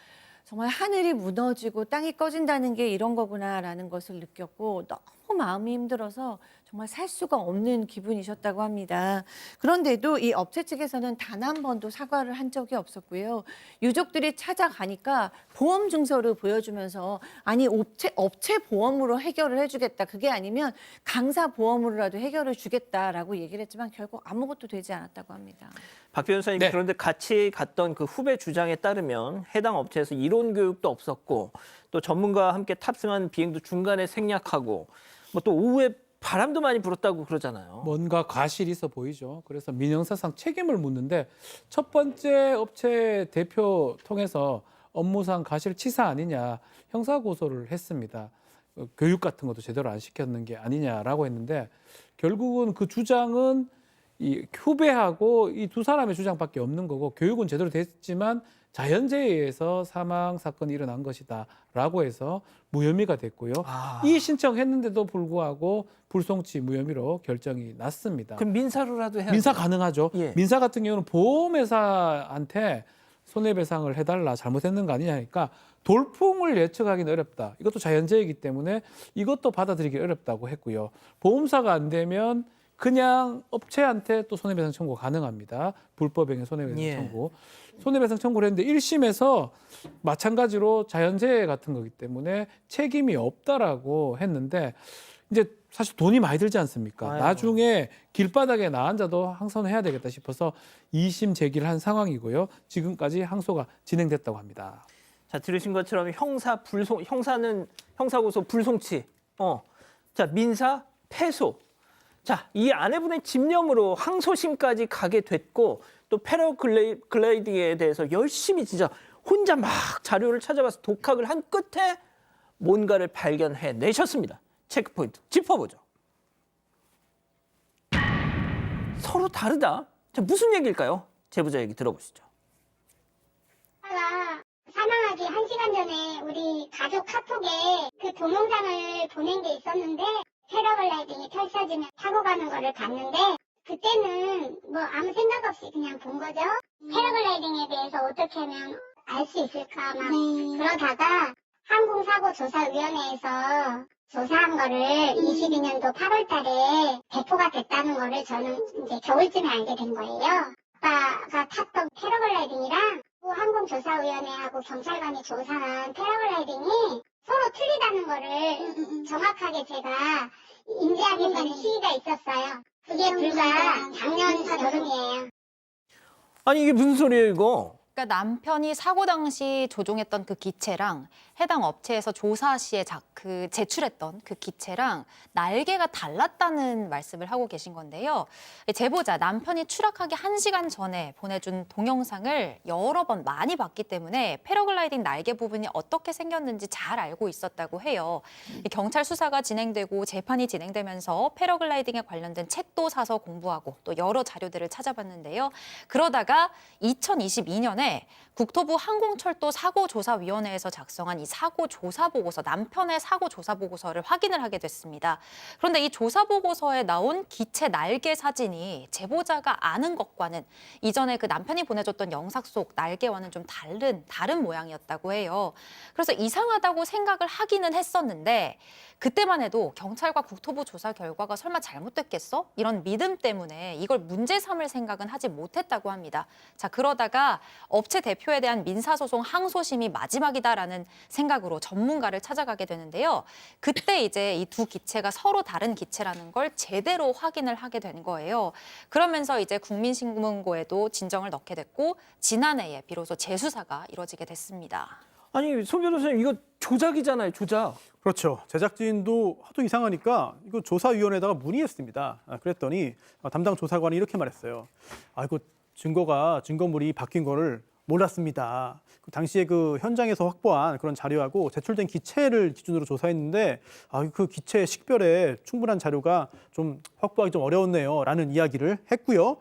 정말 하늘이 무너지고 땅이 꺼진다는 게 이런 거구나라는 것을 느꼈고 너무 마음이 힘들어서 정말 살 수가 없는 기분이셨다고 합니다. 그런데도 이 업체 측에서는 단 한 번도 사과를 한 적이 없었고요. 유족들이 찾아가니까 보험 증서를 보여주면서 아니 업체 보험으로 해결을 해주겠다. 그게 아니면 강사 보험으로라도 해결을 주겠다라고 얘기를 했지만 결국 아무것도 되지 않았다고 합니다. 박 변호사님, 네. 그런데 같이 갔던 그 후배 주장에 따르면 해당 업체에서 이론 교육도 없었고 또 전문가와 함께 탑승한 비행도 중간에 생략하고 뭐 또 오후에 바람도 많이 불었다고 그러잖아요. 뭔가 과실이 있어 보이죠. 그래서 민형사상 책임을 묻는데 첫 번째 업체 대표 통해서 업무상 과실치사 아니냐 형사고소를 했습니다. 교육 같은 것도 제대로 안 시켰는 게 아니냐라고 했는데 결국은 그 주장은 이 후배하고 이 두 사람의 주장밖에 없는 거고 교육은 제대로 됐지만 자연재해에 의해서 사망 사건이 일어난 것이다라고 해서 무혐의가 됐고요. 이의 신청했는데도 불구하고 불송치 무혐의로 결정이 났습니다. 그럼 민사로라도 해야 민사 가능하죠. 예. 민사 같은 경우는 보험회사한테 손해배상을 해달라 잘못했는 거 아니냐 하니까 돌풍을 예측하기는 어렵다. 이것도 자연재해이기 때문에 이것도 받아들이기 어렵다고 했고요. 보험사가 안 되면 그냥 업체한테 또 손해배상 청구 가능합니다. 불법행위 손해배상 예. 청구. 손해배상 청구를 했는데 1심에서 마찬가지로 자연재해 같은 거기 때문에 책임이 없다라고 했는데 이제 사실 돈이 많이 들지 않습니까? 아이고. 나중에 길바닥에 나 앉아도 항소해야 되겠다 싶어서 2심 제기를 한 상황이고요. 지금까지 항소가 진행됐다고 합니다. 자, 들으신 것처럼 형사는 형사고소 불송치. 자, 민사 패소. 자, 이 아내분의 집념으로 항소심까지 가게 됐고 또 패러글라이딩에 대해서 열심히 진짜 혼자 막 자료를 찾아봐서 독학을 한 끝에 뭔가를 발견해 내셨습니다. 체크포인트 짚어보죠. 서로 다르다. 자, 무슨 얘기일까요? 제보자 얘기 들어보시죠. 오빠가 사망하기 1시간 전에 우리 가족 카톡에 그 동영상을 보낸 게 있었는데 패러글라이딩이 펼쳐지면 타고 가는 거를 봤는데 그때는 뭐 아무 생각 없이 그냥 본 거죠. 패러글라이딩에 대해서 어떻게 하면 알 수 있을까 막 그러다가 항공사고조사위원회에서 조사한 거를 22년도 8월 달에 배포가 됐다는 거를 저는 이제 겨울쯤에 알게 된 거예요. 아빠가 탔던 패러글라이딩이랑 항공조사위원회하고 경찰관이 조사한 패러글라이딩이 서로 틀리다는 거를 정확하게 제가 인지하게 되는 시기가 있었어요. 그게 불과 작년 여름이에요. 아니 이게 무슨 소리예요 이거? 그러니까 남편이 사고 당시 조종했던 그 기체랑 해당 업체에서 조사 시에 제출했던 그 기체랑 날개가 달랐다는 말씀을 하고 계신 건데요. 제보자 남편이 추락하기 1시간 전에 보내준 동영상을 여러 번 많이 봤기 때문에 패러글라이딩 날개 부분이 어떻게 생겼는지 잘 알고 있었다고 해요. 경찰 수사가 진행되고 재판이 진행되면서 패러글라이딩에 관련된 책도 사서 공부하고 또 여러 자료들을 찾아봤는데요. 그러다가 2022년에 국토부 항공철도 사고조사위원회에서 작성한 이 사고조사보고서, 남편의 사고조사보고서를 확인을 하게 됐습니다. 그런데 이 조사보고서에 나온 기체 날개 사진이 제보자가 아는 것과는 이전에 그 남편이 보내줬던 영상 속 날개와는 좀 다른 모양이었다고 해요. 그래서 이상하다고 생각을 하기는 했었는데 그때만 해도 경찰과 국토부 조사 결과가 설마 잘못됐겠어? 이런 믿음 때문에 이걸 문제 삼을 생각은 하지 못했다고 합니다. 자, 그러다가 업체 대표에 대한 민사소송 항소심이 마지막이다라는 생각으로 전문가를 찾아가게 되는데요. 그때 이제 이 두 기체가 서로 다른 기체라는 걸 제대로 확인을 하게 된 거예요. 그러면서 이제 국민신문고에도 진정을 넣게 됐고 지난해에 비로소 재수사가 이뤄지게 됐습니다. 아니 소 변호사님 이거 조작이잖아요, 조작. 그렇죠. 제작진도 하도 이상하니까 이거 조사위원회에다가 문의했습니다. 그랬더니 담당 조사관이 이렇게 말했어요. 이거 증거물이 바뀐 거를 몰랐습니다. 당시에 그 현장에서 확보한 그런 자료하고 제출된 기체를 기준으로 조사했는데 그 기체의 식별에 충분한 자료가 좀 확보하기 좀 어려웠네요라는 이야기를 했고요.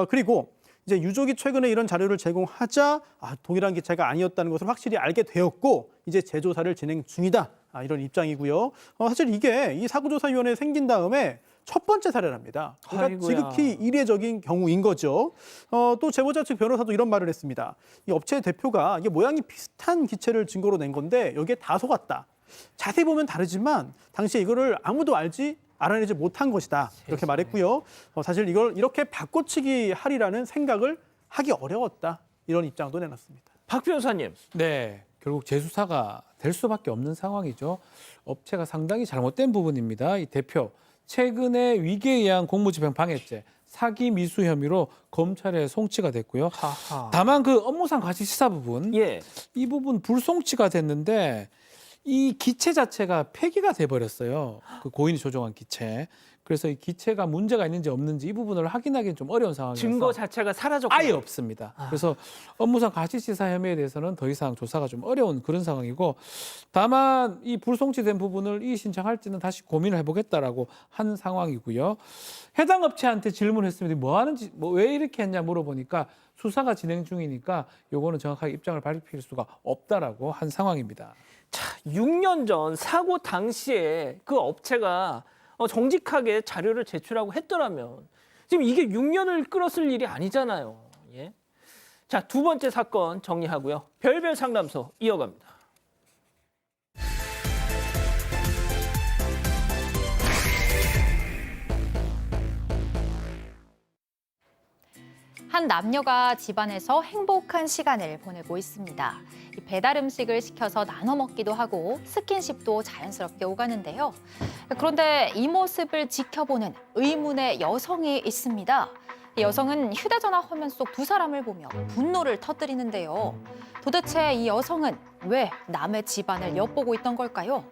그리고 이제 유족이 최근에 이런 자료를 제공하자 동일한 기체가 아니었다는 것을 확실히 알게 되었고 이제 재조사를 진행 중이다. 이런 입장이고요. 사실 이게 이 사고조사위원회 생긴 다음에 첫 번째 사례랍니다. 그러니까 아이고야. 지극히 이례적인 경우인 거죠. 또 제보자 측 변호사도 이런 말을 했습니다. 이 업체 대표가 이게 모양이 비슷한 기체를 증거로 낸 건데 여기에 다 속았다. 자세히 보면 다르지만 당시에 이거를 아무도 알아내지 못한 것이다. 이렇게 말했고요. 사실 이걸 이렇게 바꿔치기 하리라는 생각을 하기 어려웠다. 이런 입장도 내놨습니다. 박 변호사님. 네, 결국 재수사가 될 수밖에 없는 상황이죠. 업체가 상당히 잘못된 부분입니다. 이 대표 최근에 위계에 의한 공무집행 방해죄, 사기 미수 혐의로 검찰에 송치가 됐고요. 하하. 다만 그 업무상 과실치사 부분, 예. 이 부분 불송치가 됐는데 이 기체 자체가 폐기가 돼버렸어요. 그 고인이 조종한 기체. 그래서 이 기체가 문제가 있는지 없는지 이 부분을 확인하기는 좀 어려운 상황이어서 증거 자체가 사라졌고 아예 없습니다. 그래서 업무상 과실치사 혐의에 대해서는 더 이상 조사가 좀 어려운 그런 상황이고 다만 이 불송치된 부분을 이의 신청할지는 다시 고민을 해보겠다라고 한 상황이고요. 해당 업체한테 질문했습니다. 뭐 하는지, 왜 이렇게 했냐 물어보니까 수사가 진행 중이니까 요거는 정확하게 입장을 밝힐 수가 없다라고 한 상황입니다. 자, 6년 전 사고 당시에 그 업체가 정직하게 자료를 제출하고 했더라면 지금 이게 6년을 끌었을 일이 아니잖아요. 예? 자, 두 번째 사건 정리하고요. 별별 상담소 이어갑니다. 한 남녀가 집안에서 행복한 시간을 보내고 있습니다. 이 배달 음식을 시켜서 나눠 먹기도 하고 스킨십도 자연스럽게 오가는데요. 그런데 이 모습을 지켜보는 의문의 여성이 있습니다. 이 여성은 휴대전화 화면 속 두 사람을 보며 분노를 터뜨리는데요. 도대체 이 여성은 왜 남의 집안을 엿보고 있던 걸까요?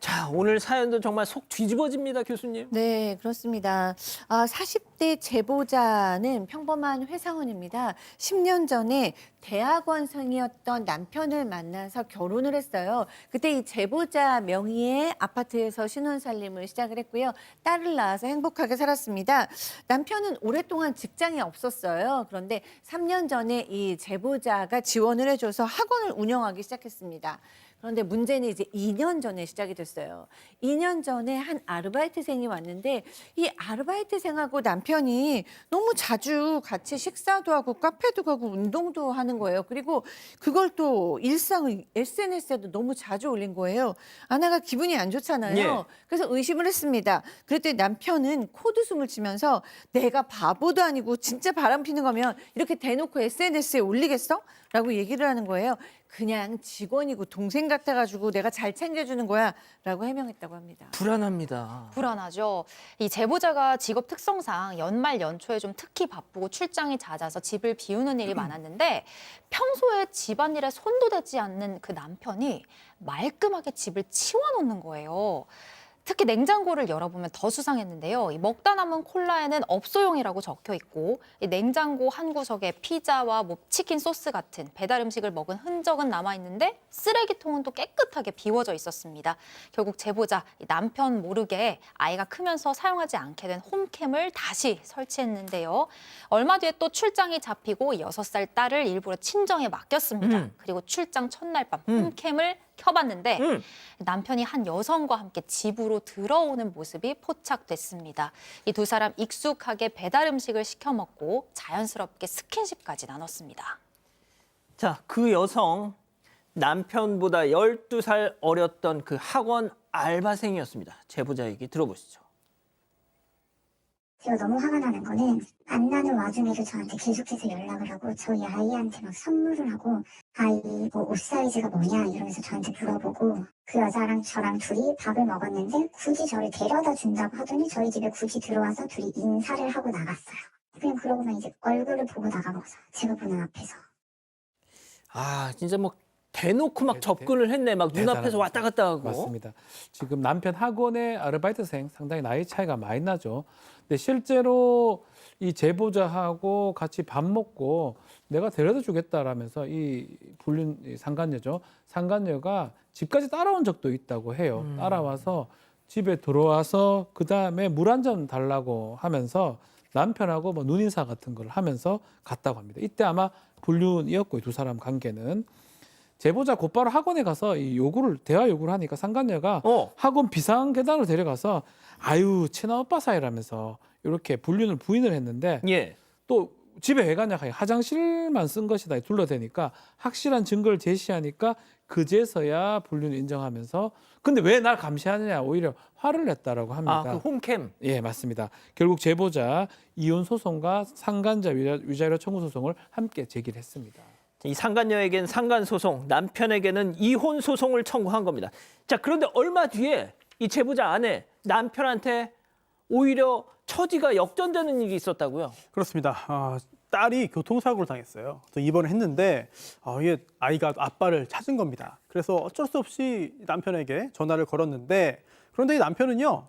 자, 오늘 사연도 정말 속 뒤집어집니다, 교수님. 네, 그렇습니다. 40대 제보자는 평범한 회사원입니다. 10년 전에 대학원생이었던 남편을 만나서 결혼을 했어요. 그때 이 제보자 명의의 아파트에서 신혼살림을 시작을 했고요. 딸을 낳아서 행복하게 살았습니다. 남편은 오랫동안 직장이 없었어요. 그런데 3년 전에 이 제보자가 지원을 해줘서 학원을 운영하기 시작했습니다. 그런데 문제는 이제 2년 전에 시작이 됐어요. 2년 전에 한 아르바이트생이 왔는데 이 아르바이트생하고 남편이 너무 자주 같이 식사도 하고 카페도 가고 운동도 하는 거예요. 그리고 그걸 또 일상을 SNS에도 너무 자주 올린 거예요. 아내가 기분이 안 좋잖아요. 예. 그래서 의심을 했습니다. 그랬더니 남편은 코드숨을 치면서 내가 바보도 아니고 진짜 바람 피는 거면 이렇게 대놓고 SNS에 올리겠어? 라고 얘기를 하는 거예요. 그냥 직원이고 동생 같아가지고 내가 잘 챙겨주는 거야 라고 해명했다고 합니다. 불안합니다. 불안하죠. 이 제보자가 직업 특성상 연말 연초에 좀 특히 바쁘고 출장이 잦아서 집을 비우는 일이 많았는데 평소에 집안일에 손도 대지 않는 그 남편이 말끔하게 집을 치워놓는 거예요. 특히 냉장고를 열어보면 더 수상했는데요. 이 먹다 남은 콜라에는 업소용이라고 적혀 있고 이 냉장고 한 구석에 피자와 뭐 치킨 소스 같은 배달 음식을 먹은 흔적은 남아 있는데 쓰레기통은 또 깨끗하게 비워져 있었습니다. 결국 제보자 이 남편 모르게 아이가 크면서 사용하지 않게 된 홈캠을 다시 설치했는데요. 얼마 뒤에 또 출장이 잡히고 6살 딸을 일부러 친정에 맡겼습니다. 그리고 출장 첫날 밤 홈캠을 켜봤는데 남편이 한 여성과 함께 집으로 들어오는 모습이 포착됐습니다. 이 두 사람 익숙하게 배달 음식을 시켜 먹고 자연스럽게 스킨십까지 나눴습니다. 자, 그 여성 남편보다 12살 어렸던 그 학원 알바생이었습니다. 제보자 얘기 들어보시죠. 제가 너무 화가 나는 거는 만나는 와중에도 저한테 계속해서 연락을 하고 저희 아이한테 막 선물을 하고 아이 뭐 옷 사이즈가 뭐냐 이러면서 저한테 물어보고 그 여자랑 저랑 둘이 밥을 먹었는데 굳이 저를 데려다 준다고 하더니 저희 집에 굳이 들어와서 둘이 인사를 하고 나갔어요. 그냥 그러고만 이제 얼굴을 보고 나가고서 제가 보는 앞에서. 아, 진짜 뭐 대놓고 막 접근을 했네. 막 눈앞에서 왔다 갔다 하고. 맞습니다. 지금 남편 학원의 아르바이트생 상당히 나이 차이가 많이 나죠. 근데 실제로 이 제보자하고 같이 밥 먹고 내가 데려다 주겠다라면서 이 불륜 상간녀죠. 상간녀가 집까지 따라온 적도 있다고 해요. 따라와서 집에 들어와서 그다음에 물 한 잔 달라고 하면서 남편하고 뭐 눈인사 같은 걸 하면서 갔다고 합니다. 이때 아마 불륜이었고 두 사람 관계는 제보자 곧바로 학원에 가서 이 대화 요구를 하니까 상간녀가 학원 비상 계단으로 데려가서 아유 친한 오빠 사이라면서 이렇게 불륜을 부인을 했는데 또 집에 왜 가냐 화장실만 쓴 것이다 둘러대니까 확실한 증거를 제시하니까 그제서야 불륜을 인정하면서 근데 왜 날 감시하느냐 오히려 화를 냈다라고 합니다. 그 홈캠. 예, 맞습니다. 결국 제보자 이혼 소송과 상간자 위자료 청구 소송을 함께 제기를 했습니다. 이 상간녀에겐 상간 소송, 남편에게는 이혼 소송을 청구한 겁니다. 자, 그런데 얼마 뒤에 이 제보자 아내 남편한테 오히려 처지가 역전되는 일이 있었다고요? 그렇습니다. 딸이 교통사고를 당했어요. 또 입원을 했는데 이게 아이가 아빠를 찾은 겁니다. 그래서 어쩔 수 없이 남편에게 전화를 걸었는데 그런데 이 남편은요,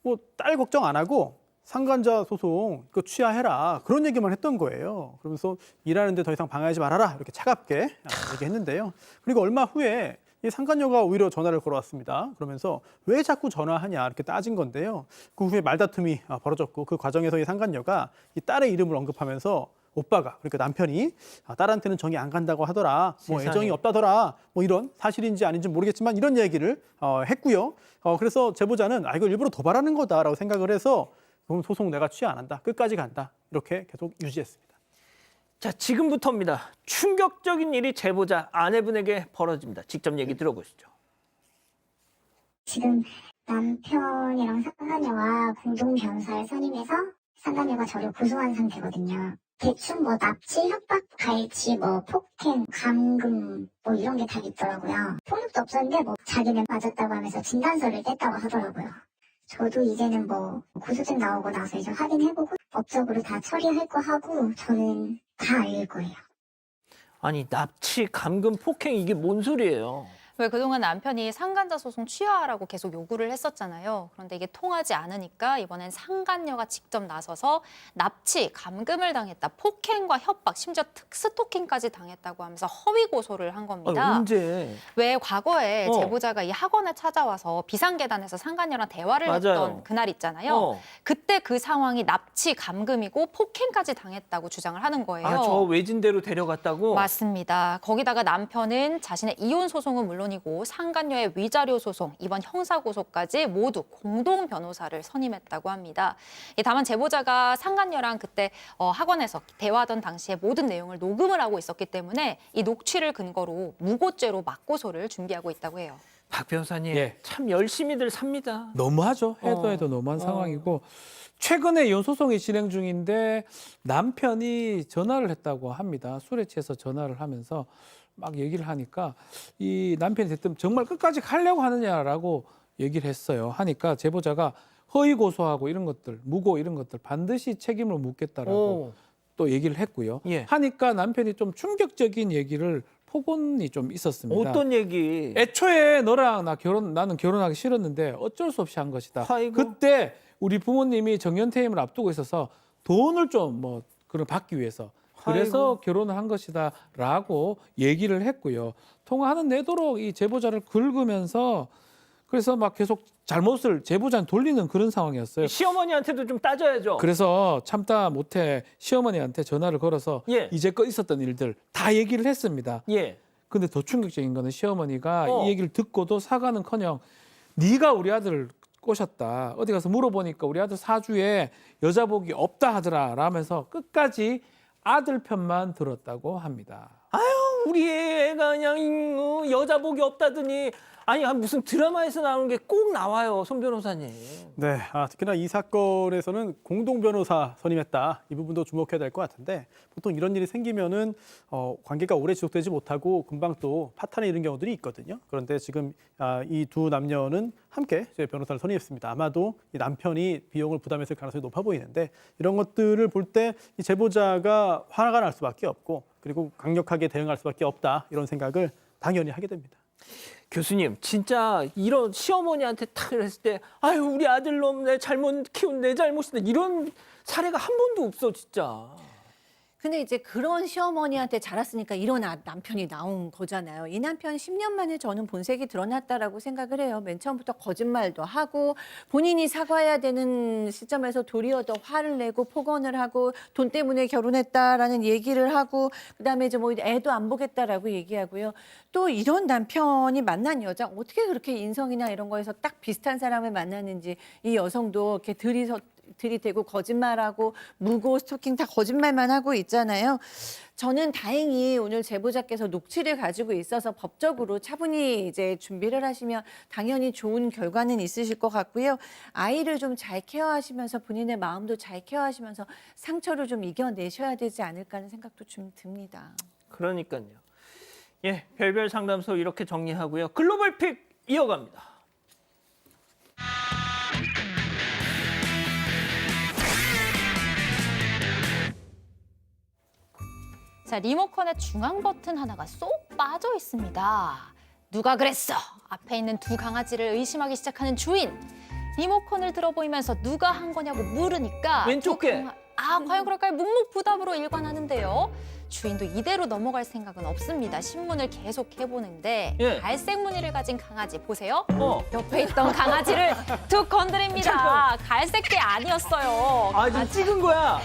뭐 딸 걱정 안 하고 상간자 소송 그거 취하해라 그런 얘기만 했던 거예요. 그러면서 일하는데 더 이상 방해하지 말아라 이렇게 차갑게 얘기했는데요. 그리고 얼마 후에 이 상간녀가 오히려 전화를 걸어왔습니다. 그러면서 왜 자꾸 전화하냐 이렇게 따진 건데요. 그 후에 말다툼이 벌어졌고 그 과정에서 이 상간녀가 이 딸의 이름을 언급하면서 오빠가 그러니까 남편이 딸한테는 정이 안 간다고 하더라. 뭐 세상에. 애정이 없다더라. 뭐 이런 사실인지 아닌지 모르겠지만 이런 얘기를 했고요. 그래서 제보자는 이걸 일부러 도발하는 거다라고 생각을 해서 그럼 소송 내가 취하 안 한다. 끝까지 간다. 이렇게 계속 유지했습니다. 자, 지금부터입니다. 충격적인 일이 제보자 아내분에게 벌어집니다. 직접 얘기 들어보시죠. 지금 남편이랑 상간녀와 공동 변호사를 선임해서 상간녀가 저를 고소한 상태거든요. 대충 뭐 납치, 협박, 갈치, 뭐 폭행, 감금 뭐 이런 게 다 있더라고요. 폭력도 없었는데 뭐 자기는 맞았다고 하면서 진단서를 뗐다고 하더라고요. 저도 이제는 뭐 고소장 나오고 나서 이제 확인해보고 법적으로 다 처리할 거 하고 저는 다 알릴 거예요. 아니, 납치, 감금, 폭행 이게 뭔 소리예요? 왜 그동안 남편이 상간자 소송 취하하라고 계속 요구를 했었잖아요. 그런데 이게 통하지 않으니까 이번엔 상간녀가 직접 나서서 납치, 감금을 당했다, 폭행과 협박, 심지어 특스토킹까지 당했다고 하면서 허위 고소를 한 겁니다. 언제? 왜 과거에 제보자가 이 학원에 찾아와서 비상계단에서 상간녀랑 대화를 맞아요. 했던 그날 있잖아요. 그때 그 상황이 납치, 감금이고 폭행까지 당했다고 주장을 하는 거예요. 저 외진대로 데려갔다고? 맞습니다. 거기다가 남편은 자신의 이혼 소송은 물론이고 상간녀의 위자료 소송, 이번 형사고소까지 모두 공동 변호사를 선임했다고 합니다. 다만 제보자가 상간녀랑 그때 학원에서 대화하던 당시에 모든 내용을 녹음을 하고 있었기 때문에 이 녹취를 근거로 무고죄로 맞고소를 준비하고 있다고 해요. 박 변호사님, 참 열심히들 삽니다. 너무하죠. 해도 너무한 상황이고 최근에 이혼 소송이 진행 중인데 남편이 전화를 했다고 합니다. 술에 취해서 전화를 하면서 막 얘기를 하니까 이 남편이 대뜸 정말 끝까지 가려고 하느냐라고 얘기를 했어요. 하니까 제보자가 허위 고소하고 이런 것들, 무고 이런 것들 반드시 책임을 묻겠다라고 또 얘기를 했고요. 하니까 남편이 좀 충격적인 얘기를 폭언이 좀 있었습니다. 어떤 얘기? 애초에 너랑 나는 결혼하기 싫었는데 어쩔 수 없이 한 것이다. 아이고. 그때 우리 부모님이 정년퇴임을 앞두고 있어서 돈을 좀 뭐 그런 받기 위해서 그래서 결혼을 한 것이다라고 얘기를 했고요. 통화하는 내도록 이 제보자를 긁으면서 그래서 막 계속 잘못을 제보자한테 돌리는 그런 상황이었어요. 시어머니한테도 좀 따져야죠. 그래서 참다 못해 시어머니한테 전화를 걸어서 이제껏 있었던 일들 다 얘기를 했습니다. 근데 더 충격적인 거는 시어머니가 이 얘기를 듣고도 사과는커녕 네가 우리 아들을 꼬셨다. 어디 가서 물어보니까 우리 아들 사주에 여자복이 없다 하더라 라면서 끝까지 아들 편만 들었다고 합니다. 아유, 우리 애가 그냥 여자복이 없다더니 아니 무슨 드라마에서 나오는 게 꼭 나와요, 손 변호사님. 네, 특히나 이 사건에서는 공동 변호사 선임했다. 이 부분도 주목해야 될 것 같은데 보통 이런 일이 생기면은 관계가 오래 지속되지 못하고 금방 또 파탄에 이른 경우들이 있거든요. 그런데 지금 이 두 남녀는 함께 변호사를 선임했습니다. 아마도 이 남편이 비용을 부담했을 가능성이 높아 보이는데 이런 것들을 볼 때 이 제보자가 화가 날 수밖에 없고 그리고 강력하게 대응할 수밖에 없다. 이런 생각을 당연히 하게 됩니다. 교수님, 진짜 이런 시어머니한테 탁 했을 때 아유, 우리 아들놈 내 잘못 키운 내 잘못이다. 이런 사례가 한 번도 없어 진짜. 근데 이제 그런 시어머니한테 자랐으니까 이런 남편이 나온 거잖아요. 이 남편 10년 만에 저는 본색이 드러났다라고 생각을 해요. 맨 처음부터 거짓말도 하고 본인이 사과해야 되는 시점에서 도리어 더 화를 내고 폭언을 하고 돈 때문에 결혼했다라는 얘기를 하고 그다음에 이제 뭐 애도 안 보겠다라고 얘기하고요. 또 이런 남편이 만난 여자 어떻게 그렇게 인성이나 이런 거에서 딱 비슷한 사람을 만났는지 이 여성도 이렇게 들이대고 거짓말하고 무고 스토킹 다 거짓말만 하고 있잖아요. 저는 다행히 오늘 제보자께서 녹취를 가지고 있어서 법적으로 차분히 이제 준비를 하시면 당연히 좋은 결과는 있으실 것 같고요. 아이를 좀 잘 케어하시면서 본인의 마음도 잘 케어하시면서 상처를 좀 이겨내셔야 되지 않을까 하는 생각도 좀 듭니다. 그러니까요. 예, 별별 상담소 이렇게 정리하고요. 글로벌 픽 이어갑니다. 자, 리모컨의 중앙 버튼 하나가 쏙 빠져 있습니다. 누가 그랬어? 앞에 있는 두 강아지를 의심하기 시작하는 주인. 리모컨을 들어보이면서 누가 한 거냐고 물으니까 왼쪽 게. 과연 그럴까요? 묵묵부답으로 일관하는데요. 주인도 이대로 넘어갈 생각은 없습니다. 신문을 계속 해보는데 예. 갈색 무늬를 가진 강아지 보세요. 어. 옆에 있던 강아지를 툭 건드립니다. 갈색 게 아니었어요. 아, 지금 찍은 거야.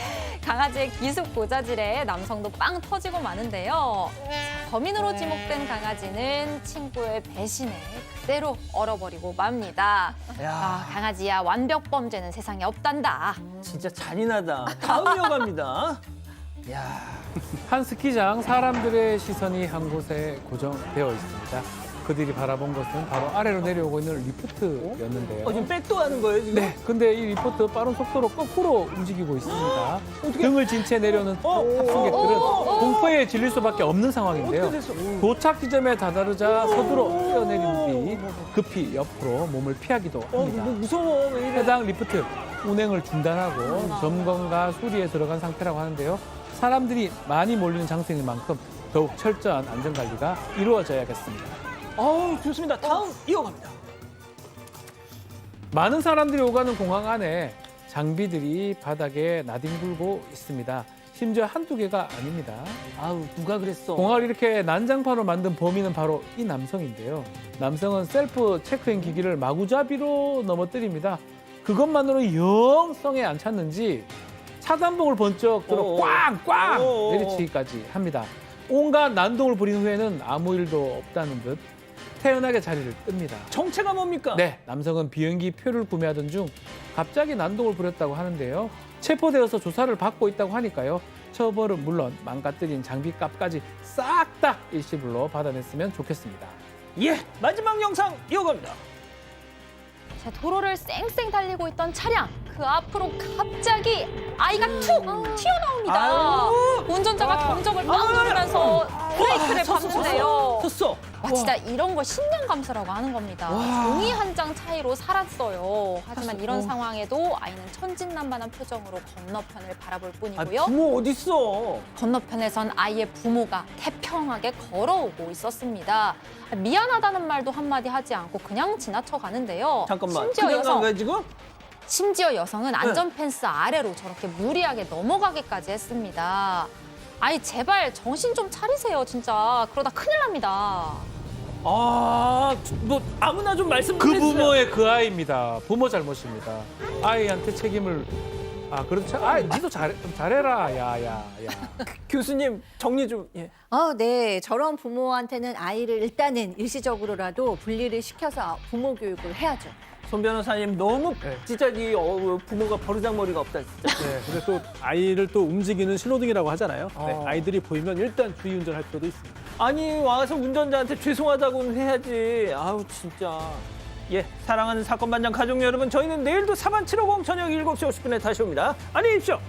강아지의 기습 고자질에 남성도 빵 터지고 마는데요. 자, 범인으로 지목된 강아지는 친구의 배신에 그대로 얼어버리고 맙니다. 야. 강아지야, 완벽 범죄는 세상에 없단다. 진짜 잔인하다. 다음 이어갑니다. 야. 한 스키장 사람들의 시선이 한 곳에 고정되어 있습니다. 그들이 바라본 것은 바로 아래로 내려오고 있는 리프트였는데요. 지금 백도 하는 거예요, 지금? 네, 근데 이 리프트 빠른 속도로 거꾸로 움직이고 있습니다. 등을 진 채 내려오는 탑승객들은 공포에 질릴 수밖에 없는 상황인데요. 도착 지점에 다다르자 서둘러 뛰어내린 뒤 급히 옆으로 몸을 피하기도 합니다. 무서워. 왜 이래? 해당 리프트 운행을 중단하고 점검과 수리에 들어간 상태라고 하는데요. 사람들이 많이 몰리는 장소인 만큼 더욱 철저한 안전관리가 이루어져야겠습니다. 좋습니다. 다음 이어갑니다. 많은 사람들이 오가는 공항 안에 장비들이 바닥에 나뒹굴고 있습니다. 심지어 한두 개가 아닙니다. 아우, 누가 그랬어? 공항을 이렇게 난장판으로 만든 범인은 바로 이 남성인데요. 남성은 셀프 체크인 기기를 마구잡이로 넘어뜨립니다. 그것만으로 영 성에 안 찼는지 차단봉을 번쩍 들어 꽝꽝 내리치기까지 합니다. 온갖 난동을 부린 후에는 아무 일도 없다는 듯 태연하게 자리를 뜹니다. 정체가 뭡니까? 네, 남성은 비행기 표를 구매하던 중 갑자기 난동을 부렸다고 하는데요. 체포되어서 조사를 받고 있다고 하니까요. 처벌은 물론 망가뜨린 장비값까지 싹 다 일시불로 받아냈으면 좋겠습니다. 예, 마지막 영상 이어갑니다. 자, 도로를 쌩쌩 달리고 있던 차량. 그 앞으로 갑자기 아이가 툭 튀어나옵니다. 운전자가 경적을 빵 누르면서 브레이크를 밟는데요. 섰어. 진짜 이런 거 신념 감수라고 하는 겁니다. 종이 한 장 차이로 살았어요. 하지만 이런 상황에도 아이는 천진난만한 표정으로 건너편을 바라볼 뿐이고요. 부모 어딨어? 건너편에선 아이의 부모가 태평하게 걸어오고 있었습니다. 미안하다는 말도 한마디 하지 않고 그냥 지나쳐 가는데요. 잠깐만, 그냥 간 거야 지금? 심지어 여성은 안전펜스 아래로 저렇게 무리하게 넘어가기까지 했습니다. 아이, 제발 정신 좀 차리세요, 진짜. 그러다 큰일 납니다. 뭐 아무나 좀 말씀 그 좀 해주세요. 부모의 그 아이입니다. 부모 잘못입니다. 아이한테 책임을 그렇죠. 니도 좀 잘해라. 야. 교수님 정리 좀. 예. 네. 저런 부모한테는 아이를 일단은 일시적으로라도 분리를 시켜서 부모 교육을 해야죠. 손 변호사님 너무 진짜 이 부모가 버르장머리가 없다 진짜. 네, 근데 또 아이를 또 움직이는 신호등이라고 하잖아요. 네, 아이들이 보이면 일단 주의 운전할 필요도 있습니다. 아니 와서 운전자한테 죄송하다고는 해야지. 아우 진짜. 예, 사랑하는 사건 반장 가족 여러분, 저희는 내일도 사반 750 저녁 7시 50분에 다시 옵니다. 안녕히 계십시오.